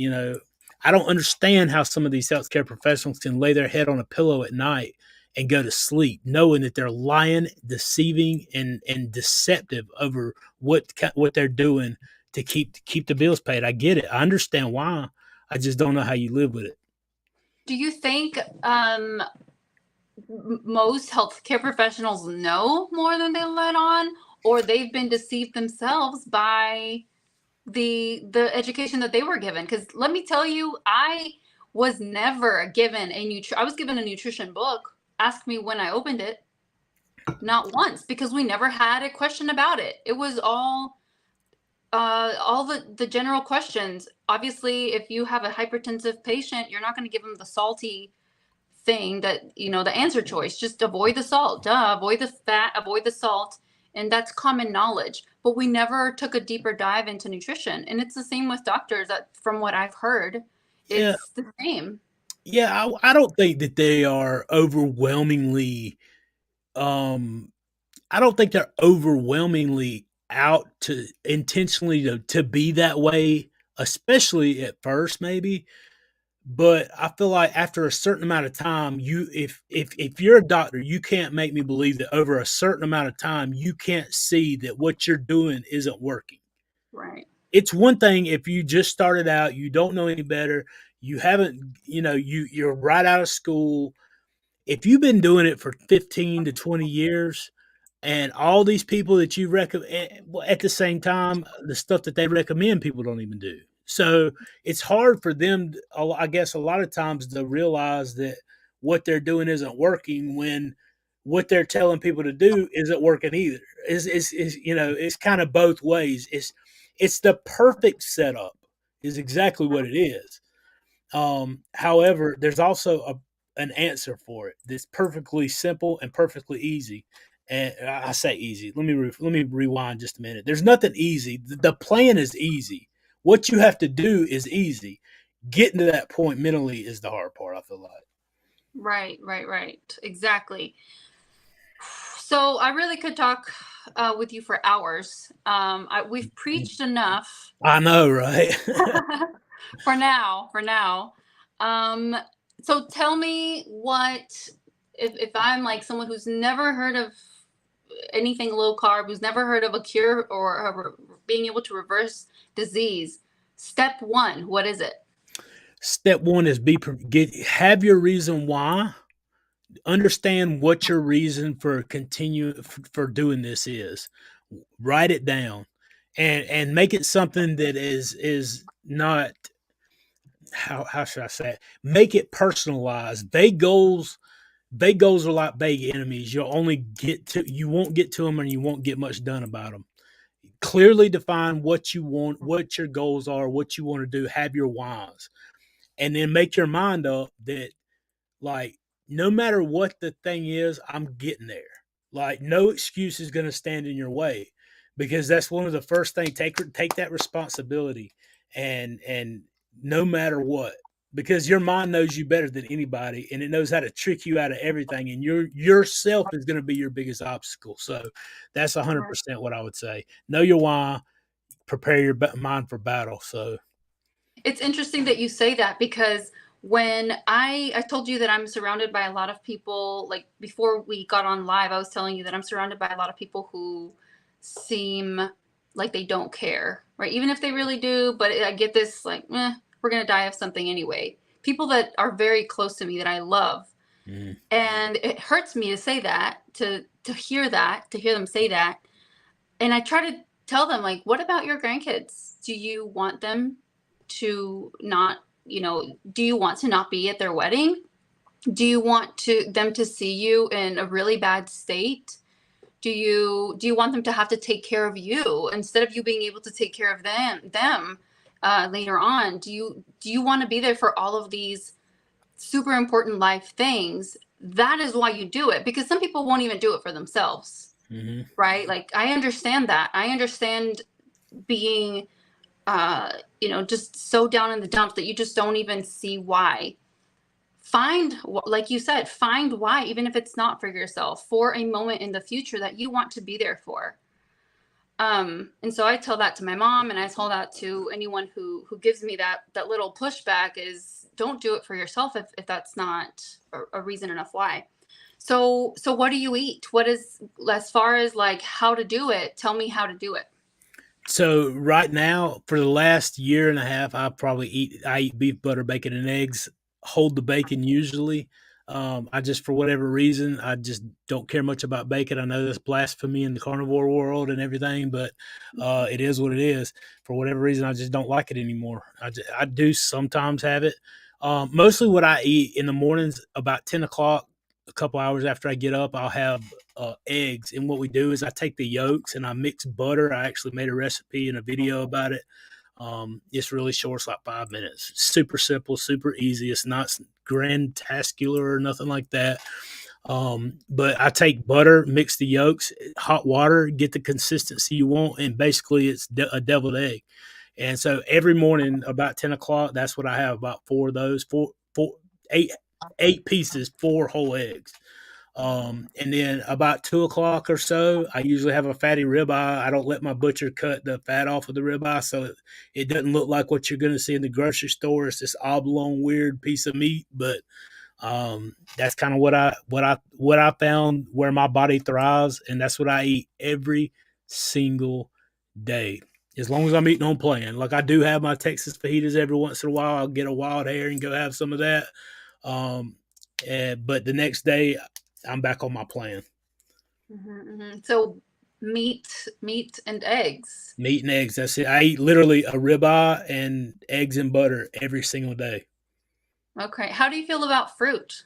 [SPEAKER 2] I don't understand how some of these healthcare professionals can lay their head on a pillow at night and go to sleep knowing that they're lying, deceiving, and deceptive over what they're doing to keep the bills paid. I get it. I understand why. I just don't know how you live with it.
[SPEAKER 1] Do you think most healthcare professionals know more than they let on, or they've been deceived themselves by the education that they were given? Because let me tell you, I was never given I was given a nutrition book. Ask me when I opened it. Not once, because we never had a question about it. It was all the general questions. Obviously, if you have a hypertensive patient, you're not going to give them the salty thing that, the answer choice. Just avoid the salt. Duh, avoid the fat, avoid the salt. And that's common knowledge. But we never took a deeper dive into nutrition. And it's the same with doctors. That, from what I've heard,
[SPEAKER 2] Yeah,
[SPEAKER 1] it's the same.
[SPEAKER 2] yeah. I don't think that they are overwhelmingly. Um, I don't think they're overwhelmingly out to intentionally to be that way, especially at first, maybe. But I feel like after a certain amount of time, if you're a doctor, you can't make me believe that over a certain amount of time, you can't see that what you're doing isn't working.
[SPEAKER 1] Right.
[SPEAKER 2] It's one thing if you just started out, you don't know any better, you haven't, you're right out of school. If you've been doing it for 15 to 20 years, and all these people that you recommend, at the same time, the stuff that they recommend, people don't even do. So it's hard for them, I guess, a lot of times to realize that what they're doing isn't working when what they're telling people to do isn't working either. It's kind of both ways. It's the perfect setup is exactly what it is. However, there's also an answer for it that's perfectly simple and perfectly easy. And I say easy. Let me rewind just a minute. There's nothing easy. The plan is easy. What you have to do is easy. Getting to that point mentally is the hard part, I feel like.
[SPEAKER 1] Right, right, right. Exactly. So I really could talk with you for hours. We've preached enough
[SPEAKER 2] I know, right?
[SPEAKER 1] for now. For now. Um, so tell me what if I'm like someone who's never heard of anything low carb, who's never heard of a cure or being able to reverse disease. Step one, what is it?
[SPEAKER 2] Step one is have your reason why. Understand what your reason for for doing this is. Write it down, and make it something that is not, how should I say it? Make it personalized. Vague goals are like vague enemies. You won't get to them, and you won't get much done about them. Clearly define what you want, what your goals are, what you want to do. Have your whys, and then make your mind up that, like, no matter what the thing is, I'm getting there. Like, no excuse is going to stand in your way, because that's one of the first things. Take that responsibility, and no matter what, because your mind knows you better than anybody, and it knows how to trick you out of everything. And yourself is going to be your biggest obstacle. So that's 100% what I would say. Know your why. Prepare your mind for battle. So
[SPEAKER 1] It's interesting that you say that, because when I told you that I'm surrounded by a lot of people, like before we got on live, I was telling you that I'm surrounded by a lot of people who seem like they don't care, right? Even if they really do, but I get this like, we're going to die of something anyway. People that are very close to me that I love.
[SPEAKER 2] mm,
[SPEAKER 1] And it hurts me to say that, to hear that, to hear them say that. And I try to tell them, like, what about your grandkids? Do you want them to not, do you want to not be at their wedding? Do you want them to see you in a really bad state? Do you want them to have to take care of you instead of you being able to take care of them later on? Do you want to be there for all of these super important life things? That is why you do it, because some people won't even do it for themselves,
[SPEAKER 2] mhm.
[SPEAKER 1] right? Like, I understand that. I understand being just so down in the dumps that you just don't even see why. Find, like you said, find why, even if it's not for yourself, for a moment in the future that you want to be there for. And so I tell that to my mom, and I tell that to anyone who gives me that little pushback is don't do it for yourself if that's not a reason enough why. So what do you eat? What is, as far as like how to do it, tell me how to do it.
[SPEAKER 2] So right now, for the last year and a half, I eat beef, butter, bacon, and eggs. Hold the bacon usually. I just, for whatever reason, I just don't care much about bacon. I know that's blasphemy in the carnivore world and everything, but it is what it is. For whatever reason, I just don't like it anymore. I do sometimes have it. Mostly what I eat in the mornings about 10 o'clock, a couple hours after I get up, I'll have eggs. And what we do is I take the yolks and I mix butter. I actually made a recipe and a video about it. It's really short. It's like 5 minutes. Super simple, super easy. It's not grandtascular or nothing like that. But I take butter, mix the yolks, hot water, get the consistency you want, and basically it's a deviled egg. And so every morning about 10 o'clock, that's what I have, about four of those, eight pieces, four whole eggs. And then about 2 o'clock or so, I usually have a fatty ribeye. I don't let my butcher cut the fat off of the ribeye, so it doesn't look like what you're going to see in the grocery store. It's this oblong, weird piece of meat, but that's kind of what I found where my body thrives, and that's what I eat every single day. As long as I'm eating on plan, like I do have my Texas fajitas every once in a while. I'll get a wild hair and go have some of that. Um, but the next day, I'm back on my plan.
[SPEAKER 1] So meat and eggs.
[SPEAKER 2] Meat and eggs. That's it. I eat literally a ribeye and eggs and butter every single day.
[SPEAKER 1] Okay. How do you feel about fruit?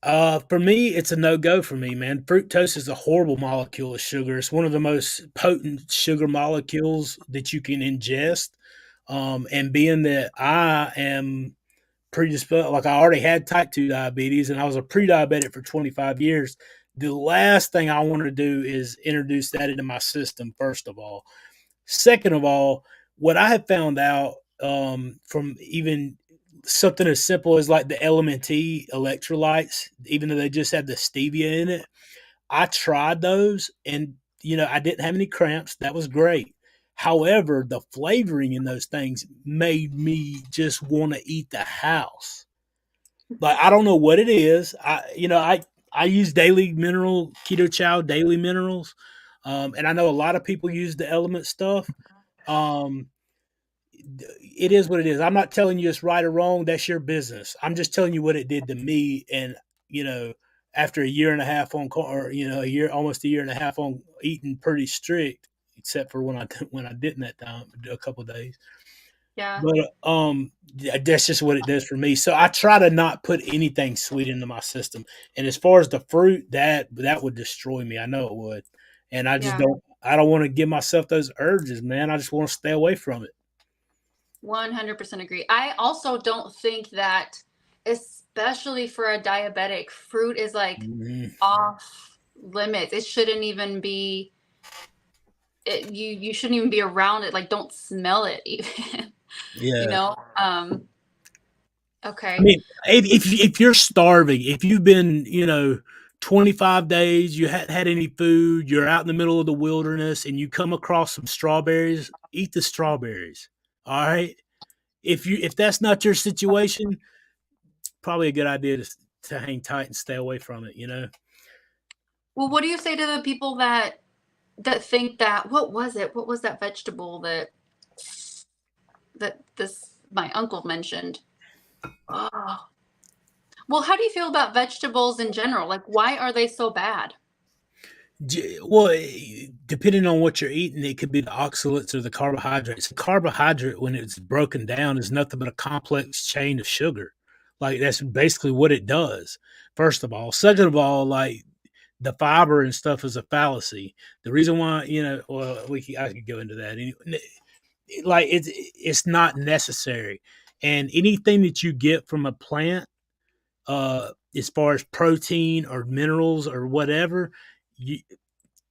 [SPEAKER 2] For me, it's a no go for me, man. Fructose is a horrible molecule of sugar. It's one of the most potent sugar molecules that you can ingest. And being that I am predisposed, like I already had type 2 diabetes and I was a pre diabetic for 25 years, the last thing I want to do is introduce that into my system, first of all. Second of all, what I have found out from even something as simple as like the LMNT electrolytes, even though they just have the stevia in it, I tried those and, I didn't have any cramps. That was great. However, the flavoring in those things made me just want to eat the house. Like, I don't know what it is. I use daily mineral keto chow, daily minerals. And I know a lot of people use the element stuff. Um, it is what it is. I'm not telling you it's right or wrong. That's your business. I'm just telling you what it did to me. And, you know, after a year and a half almost a year and a half on eating pretty strict, except for when I didn't that time, a couple of days.
[SPEAKER 1] Yeah.
[SPEAKER 2] But that's just what it does for me. So I try to not put anything sweet into my system. And as far as the fruit, that would destroy me. I know it would. And I just
[SPEAKER 1] Yeah.
[SPEAKER 2] don't. I don't want to give myself those urges, man. I just want to stay away from it.
[SPEAKER 1] 100% agree. I also don't think that, especially for a diabetic, fruit is like off limits. It shouldn't even be. You shouldn't even be around it. Like, don't smell it even. you
[SPEAKER 2] Yeah.
[SPEAKER 1] know.
[SPEAKER 2] I
[SPEAKER 1] Okay.
[SPEAKER 2] mean, if you're starving, if you've been 25 days, you hadn't had any food, you're out in the middle of the wilderness, and you come across some strawberries, eat the strawberries. All right. If that's not your situation, probably a good idea to hang tight and stay away from it.
[SPEAKER 1] Well, what do you say to the people that think that, what was it? What was that vegetable that this my uncle mentioned? Oh. Well, how do you feel about vegetables in general? Like, why are they so bad?
[SPEAKER 2] Well, depending on what you're eating, it could be the oxalates or the carbohydrates. The carbohydrate, when it's broken down, is nothing but a complex chain of sugar. Like that's basically what it does. First of all, second of all, like the fiber and stuff is a fallacy. The reason why, well, I could go into that. Like it's not necessary, and anything that you get from a plant, as far as protein or minerals or whatever, you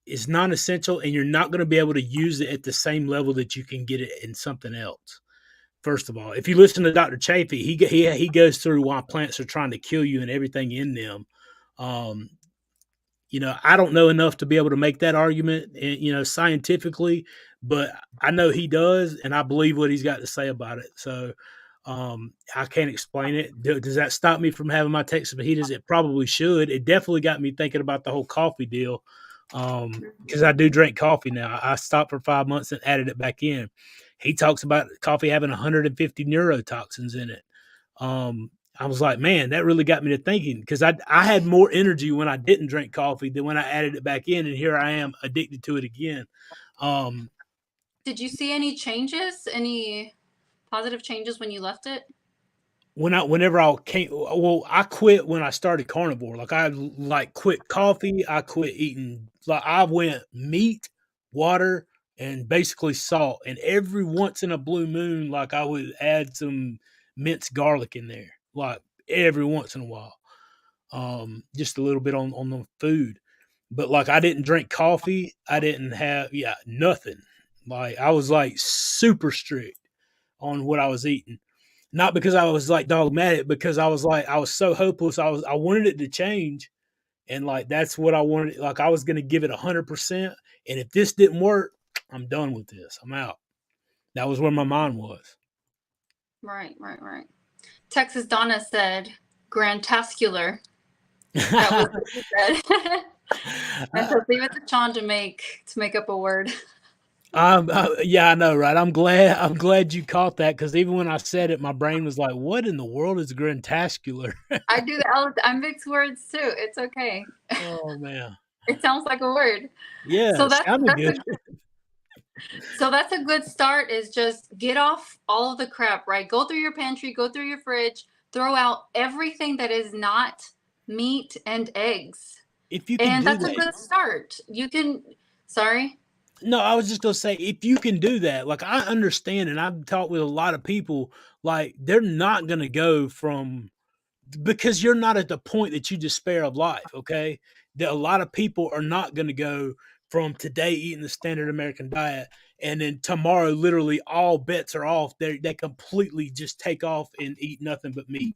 [SPEAKER 2] is non-essential, and you're not going to be able to use it at the same level that you can get it in something else. First of all, if you listen to Dr. Chafee, he goes through why plants are trying to kill you and everything in them. I don't know enough to be able to make that argument, scientifically, but I know he does, and I believe what he's got to say about it. So I can't explain it. Does that stop me from having my Texas fajitas? It probably should. It definitely got me thinking about the whole coffee deal, because I do drink coffee now. I stopped for 5 months and added it back in. He talks about coffee having 150 neurotoxins in it. I was like, man, that really got me to thinking, because I had more energy when I didn't drink coffee than when I added it back in, and here I am addicted to it again.
[SPEAKER 1] Did you see any changes, any positive changes when you left it?
[SPEAKER 2] Whenever I quit when I started carnivore. Like, I quit coffee, I quit eating, like, I went meat, water, and basically salt. And every once in a blue moon, like, I would add some minced garlic in there, like every once in a while. Just a little bit on the food. But like, I didn't drink coffee, I didn't have nothing. Like, I was like super strict on what I was eating. Not because I was like dogmatic, because I was so hopeless. I wanted it to change, and like, that's what I wanted. Like, I was going to give it 100%, and if this didn't work, I'm done with this. I'm out. That was where my mind was.
[SPEAKER 1] Right. Texas Donna said grantascular. That was what she said. And so leave it to Shawn to make up a word.
[SPEAKER 2] Yeah, I know, right? I'm glad you caught that, because even when I said it, my brain was like, "What in the world is grantascular?"
[SPEAKER 1] I do that all the time. I mix words too. It's okay.
[SPEAKER 2] Oh man,
[SPEAKER 1] It sounds like a word.
[SPEAKER 2] yeah,
[SPEAKER 1] So
[SPEAKER 2] it sounded
[SPEAKER 1] that's
[SPEAKER 2] good.
[SPEAKER 1] a good start, is just get off all of the crap, right? Go through your pantry, go through your fridge, throw out everything that is not meat and eggs.
[SPEAKER 2] If you can
[SPEAKER 1] And
[SPEAKER 2] do
[SPEAKER 1] that's a
[SPEAKER 2] that,
[SPEAKER 1] good start. You can, sorry.
[SPEAKER 2] no, I was just gonna say, if you can do that, like, I understand, and I've talked with a lot of people, like, they're not gonna go from, because you're not at the point that you despair of life, okay? That a lot of people are not gonna go from today eating the standard American diet, and then tomorrow, literally all bets are off. They completely just take off and eat nothing but meat.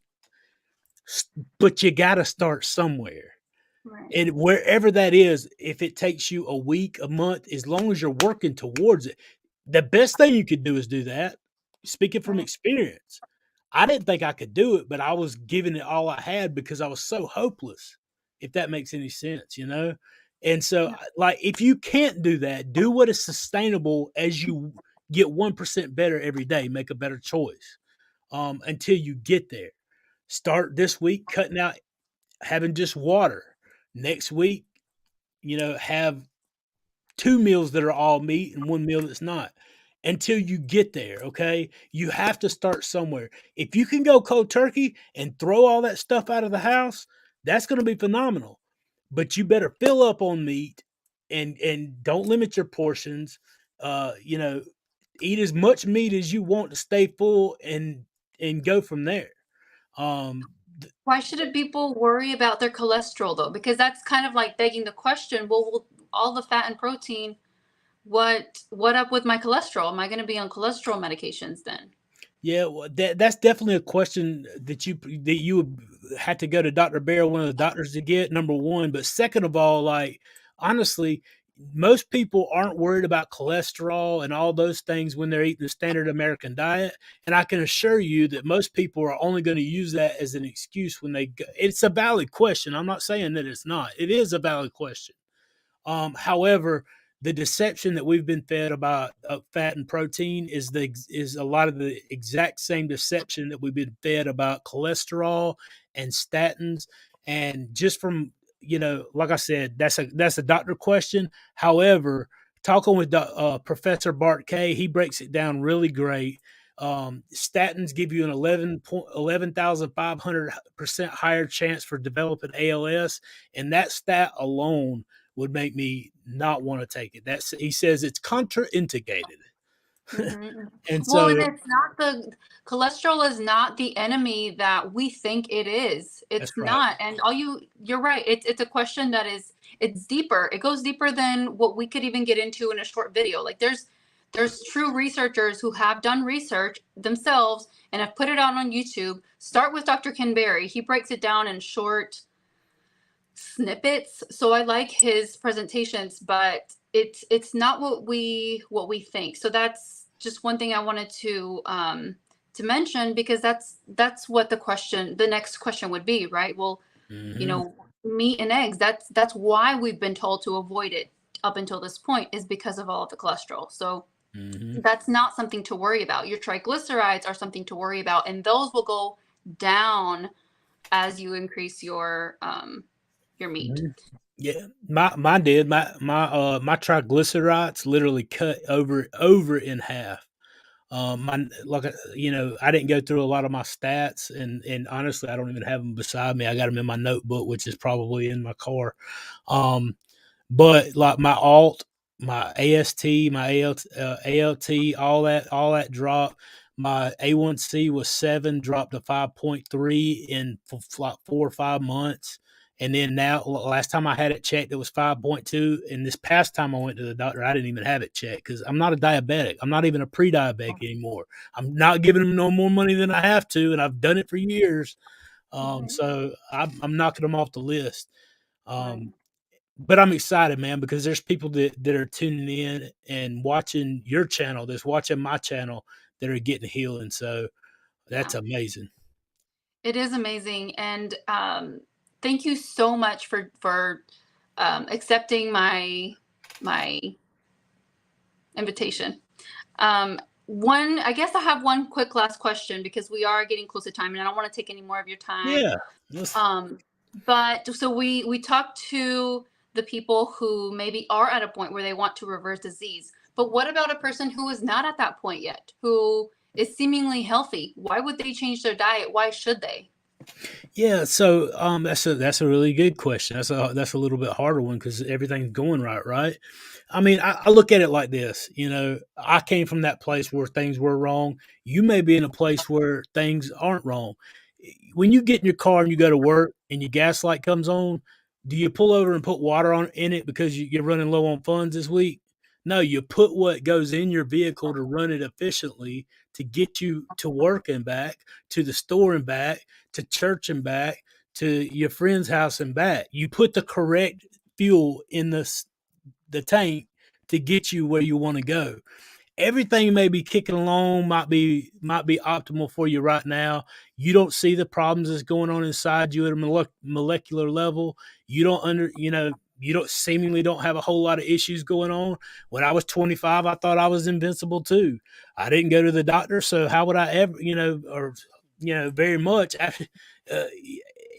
[SPEAKER 2] But you gotta start somewhere.
[SPEAKER 1] Right.
[SPEAKER 2] And wherever that is, if it takes you a week, a month, as long as you're working towards it, the best thing you could do is do that. Speaking from
[SPEAKER 1] Right.
[SPEAKER 2] experience, I didn't think I could do it, but I was giving it all I had because I was so hopeless, if that makes any sense. And so,
[SPEAKER 1] Yeah.
[SPEAKER 2] like, if you can't do that, do what is sustainable as you get 1% better every day, make a better choice, until you get there. Start this week cutting out having just water. Next week, have 2 meals that are all meat and 1 meal that's not, until you get there, okay? You have to start somewhere. If you can go cold turkey and throw all that stuff out of the house, that's gonna be phenomenal. But you better fill up on meat, and don't limit your portions. Uh, you know, Eat as much meat as you want to stay full, and go from there. Um,
[SPEAKER 1] Why shouldn't people worry about their cholesterol though? Because that's kind of like begging the question, well, all the fat and protein, what up with my cholesterol? Am I going to be on cholesterol medications then?
[SPEAKER 2] Yeah, well, that's definitely a question that you would have to go to Dr. Bear, one of the doctors, to get, number one. But second of all, like, honestly, most people aren't worried about cholesterol and all those things when they're eating the standard American diet. And I can assure you that most people are only going to use that as an excuse when they go. It's a valid question. I'm not saying that it's not. It is a valid question. However, the deception that we've been fed about fat and protein is a lot of the exact same deception that we've been fed about cholesterol and statins. And just from, like I said, that's a doctor question. However, talking with Professor Bart K, he breaks it down really great. Statins give you an 11,500% higher chance for developing ALS, and that stat alone would make me not want to take it. He says it's contraindicated.
[SPEAKER 1] Mm-hmm.
[SPEAKER 2] And
[SPEAKER 1] Well, and
[SPEAKER 2] so
[SPEAKER 1] it's not the cholesterol is not the enemy that we think it is. It's
[SPEAKER 2] that's right.
[SPEAKER 1] not. And you're right. It's a question that it's deeper. It goes deeper than what we could even get into in a short video. Like there's true researchers who have done research themselves and have put it out on YouTube. Start with Dr. Ken Berry. He breaks it down in short snippets. So I like his presentations, but it's not what we think. So that's just one thing I wanted to mention, because that's what the next question would be, right? Well,
[SPEAKER 2] Hmm.
[SPEAKER 1] meat and eggs, that's why we've been told to avoid it up until this point, is because of all of the cholesterol. So
[SPEAKER 2] Hmm.
[SPEAKER 1] that's not something to worry about. Your triglycerides are something to worry about, and those will go down as you increase your meat.
[SPEAKER 2] Hmm. Yeah, my triglycerides literally cut over in half. My like I didn't go through a lot of my stats, and honestly, I don't even have them beside me. I got them in my notebook, which is probably in my car. Um, But like my alt, my AST, my ALT, all that dropped. My A1C was 7, dropped to 5.3 in like 4 or 5 months. And then now, last time I had it checked, it was 5.2. And this past time I went to the doctor, I didn't even have it checked because I'm not a diabetic. I'm not even a pre-diabetic anymore. I'm not giving them no more money than I have to, and I've done it for years.
[SPEAKER 1] Okay.
[SPEAKER 2] So I'm knocking them off the list.
[SPEAKER 1] Right.
[SPEAKER 2] Um, but I'm excited, man, because there's people that are tuning in and watching your channel, that's watching my channel, that are getting healing. So
[SPEAKER 1] Yeah.
[SPEAKER 2] that's amazing.
[SPEAKER 1] It is amazing, and thank you so much for accepting my invitation. I guess I have one quick last question, because we are getting close to time, and I don't want to take any more of your time.
[SPEAKER 2] Yeah. Let's,
[SPEAKER 1] Um, but so we talked to the people who maybe are at a point where they want to reverse disease. But what about a person who is not at that point yet, who is seemingly healthy? Why would they change their diet? Why should they?
[SPEAKER 2] yeah. So that's a really good question. That's a little bit harder one because everything's going right, right? I mean, I look at it like this. I came from that place where things were wrong. You may be in a place where things aren't wrong. When you get in your car and you go to work and your gas light comes on, do you pull over and put water on in it because you're running low on funds this week? No, you put what goes in your vehicle to run it efficiently to get you to work and back, to the store and back, to church and back, to your friend's house and back. You put the correct fuel in the tank to get you where you want to go. Everything may be kicking along, might be optimal for you right now. You don't see the problems that's going on inside you at a molecular level. You don't seemingly don't have a whole lot of issues going on. When I was 25, I thought I was invincible too. I didn't go to the doctor, so how would I ever, very much after, uh,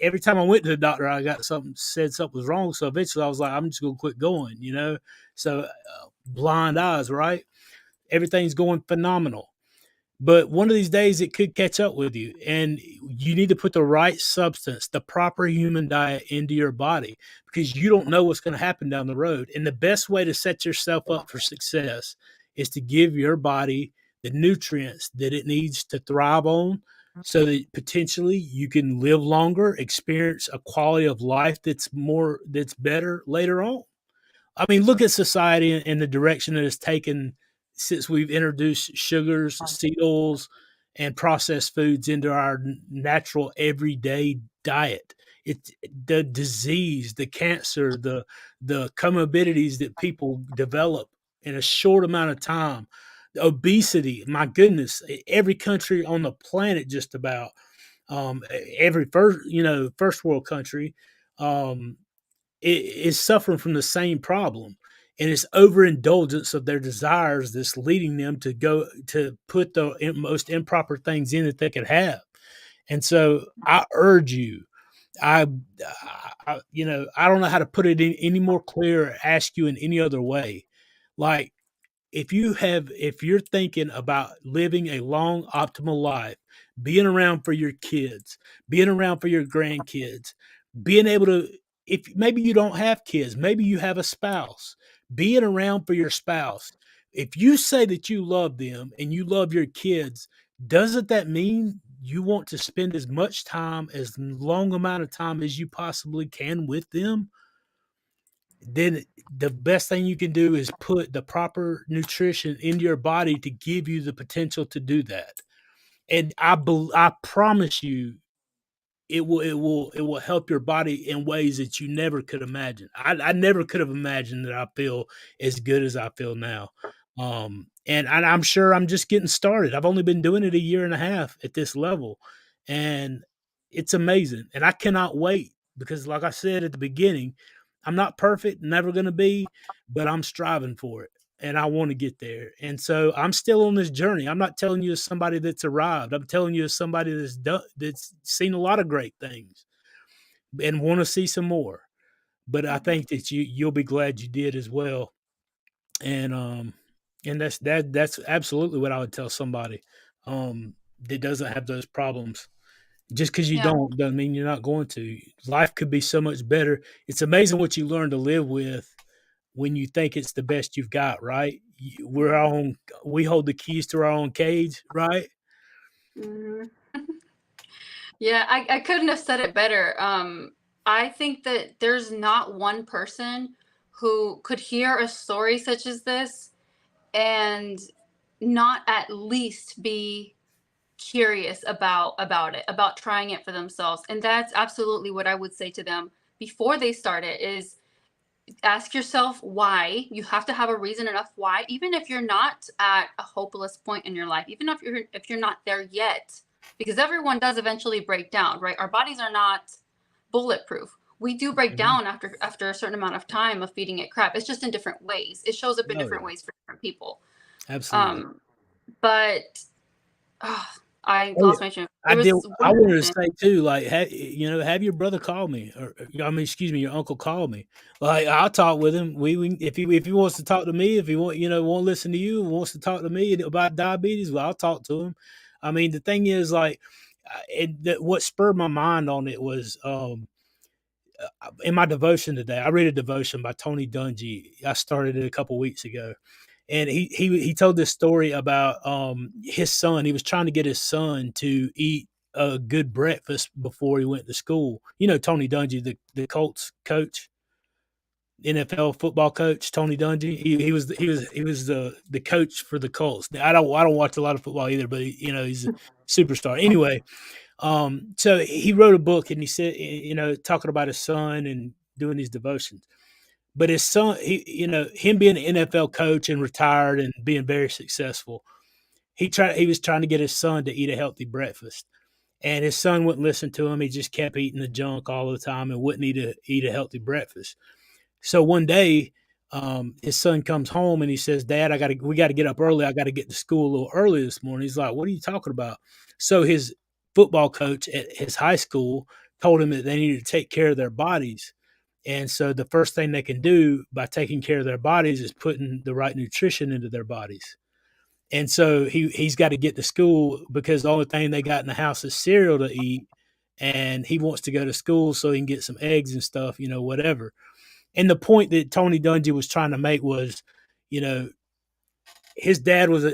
[SPEAKER 2] every time I went to the doctor, I got said something was wrong. So eventually I was like, I'm just going to quit going. So blind eyes, right? Everything's going phenomenal. But one of these days it could catch up with you, and you need to put the right substance, the proper human diet into your body, because you don't know what's going to happen down the road. And the best way to set yourself up for success is to give your body the nutrients that it needs to thrive on, so that potentially you can live longer, experience a quality of life that's better later on. I mean, look at society and the direction it has taken since we've introduced sugars, seed oils, and processed foods into our natural everyday diet. It's the disease, the cancer, the comorbidities that people develop in a short amount of time. The obesity, my goodness, every country on the planet, just about every first world country, um, is suffering from the same problem, and it's overindulgence of their desires that's leading them to go to put the most improper things in that they could have. And so I urge you, I, I don't know how to put it in any more clear or ask you in any other way. Like, if you're thinking about living a long optimal life, being around for your kids, being around for your grandkids, being able to, if maybe you don't have kids, maybe you have a spouse, being around for your spouse. If you say that you love them and you love your kids, doesn't that mean you want to spend as much time, as long amount of time as you possibly can with them? Then the best thing you can do is put the proper nutrition into your body to give you the potential to do that. And I promise you, it will help your body in ways that you never could imagine. I never could have imagined that I feel as good as I feel now. And I'm sure I'm just getting started. I've only been doing it a year and a half at this level, and it's amazing. And I cannot wait because, like I said at the beginning, I'm not perfect, never going to be, but I'm striving for it and I want to get there. And so I'm still on this journey. I'm not telling you as somebody that's arrived. I'm telling you as somebody that's seen a lot of great things and want to see some more. But I think that you'll be glad you did as well. And and that's absolutely what I would tell somebody that doesn't have those problems. Just because you
[SPEAKER 1] Yeah.
[SPEAKER 2] don't doesn't mean you're not going to. Life could be so much better. It's amazing what you learn to live with when you think it's the best you've got, right? We hold the keys to our own cage, right?
[SPEAKER 1] Mhm. Yeah, I couldn't have said it better. I think that there's not one person who could hear a story such as this and not at least be curious about it, about trying it for themselves. And that's absolutely what I would say to them before they start it is ask yourself why. You have to have a reason enough why, even if you're not at a hopeless point in your life, even if you're not there yet, because everyone does eventually break down, right? Our bodies are not bulletproof. We do break
[SPEAKER 2] Mhm.
[SPEAKER 1] down after a certain amount of time of feeding it crap. It's just in different ways. It shows up in
[SPEAKER 2] Oh
[SPEAKER 1] different
[SPEAKER 2] yeah,
[SPEAKER 1] ways for different people.
[SPEAKER 2] absolutely.
[SPEAKER 1] Um, but oh, I
[SPEAKER 2] Oh yeah.
[SPEAKER 1] lost my train.
[SPEAKER 2] I
[SPEAKER 1] There
[SPEAKER 2] did.
[SPEAKER 1] was
[SPEAKER 2] I
[SPEAKER 1] one
[SPEAKER 2] wanted to
[SPEAKER 1] question.
[SPEAKER 2] say too, like, have your brother call me, or I mean, excuse me, your uncle call me. Like, I'll talk with him. We if he wants to talk to me, if he won't listen to you, wants to talk to me about diabetes, well, I'll talk to him. I mean, the thing is, like, what spurred my mind on it was in my devotion today. I read a devotion by Tony Dungy. I started it a couple weeks ago, and he told this story about his son. He was trying to get his son to eat a good breakfast before he went to school. You know Tony Dungy, the Colts coach, NFL football coach, Tony Dungy. He was the coach for the Colts. I don't watch a lot of football either, but he's a superstar. Anyway, so he wrote a book and he said, talking about his son and doing these devotions. But his son, him being an NFL coach and retired and being very successful, he was trying to get his son to eat a healthy breakfast. And his son wouldn't listen to him. He just kept eating the junk all the time and wouldn't eat a healthy breakfast. So one day, his son comes home and he says, "Dad, we got to get up early. I got to get to school a little early this morning." He's like, "What are you talking about?" So his football coach at his high school told him that they needed to take care of their bodies. And so the first thing they can do by taking care of their bodies is putting the right nutrition into their bodies. And so he's got to get to school because the only thing they got in the house is cereal to eat. And he wants to go to school so he can get some eggs and stuff, whatever. And the point that Tony Dungy was trying to make was, you know, his dad was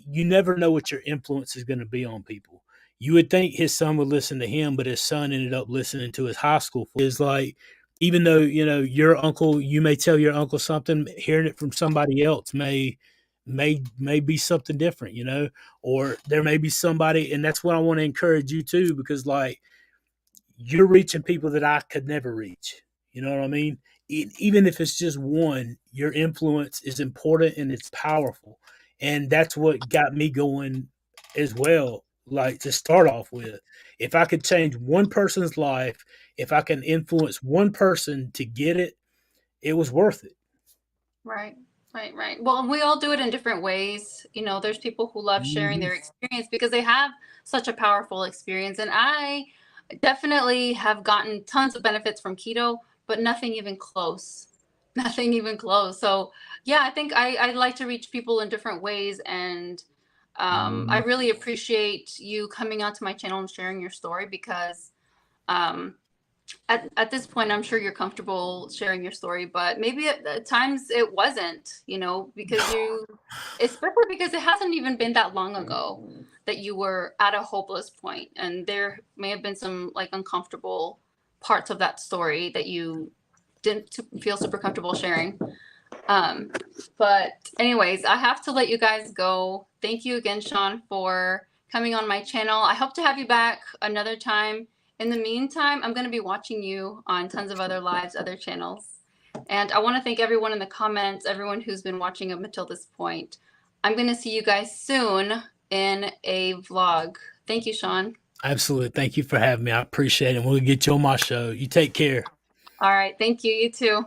[SPEAKER 2] you never know what your influence is going to be on people. You would think his son would listen to him, but his son ended up listening to his high school. Is like, even though your uncle, you may tell your uncle something, hearing it from somebody else may be something different, or there may be somebody, and that's what I want to encourage you to, because like you're reaching people that I could never reach. You know what I mean? Even if it's just one, your influence is important and it's powerful. And that's what got me going as well. Like, to start off with, if I could change one person's life, if I can influence one person to get it, it was worth it.
[SPEAKER 1] Right, right. Well, we all do it in different ways. There's people who love sharing
[SPEAKER 2] Mhm.
[SPEAKER 1] their experience because they have such a powerful experience. And I definitely have gotten tons of benefits from keto, but nothing even close. Nothing even close. So, yeah, I think I like to reach people in different ways. And I
[SPEAKER 2] Mhm.
[SPEAKER 1] really appreciate you coming onto my channel and sharing your story because um, at this point, I'm sure you're comfortable sharing your story, but maybe at times it wasn't, because especially because it hasn't even been that long ago that you were at a hopeless point, and there may have been some like uncomfortable parts of that story that you didn't feel super comfortable sharing. But anyways, I have to let you guys go. Thank you again, Shawn, for coming on my channel. I hope to have you back another time. In the meantime, I'm going to be watching you on tons of other lives, other channels. And I want to thank everyone in the comments, everyone who's been watching up until this point. I'm going to see you guys soon in a vlog. Thank you, Shawn.
[SPEAKER 2] Absolutely. Thank you for having me. I appreciate it. We'll get you on my show. You take care.
[SPEAKER 1] All right. Thank you. You too.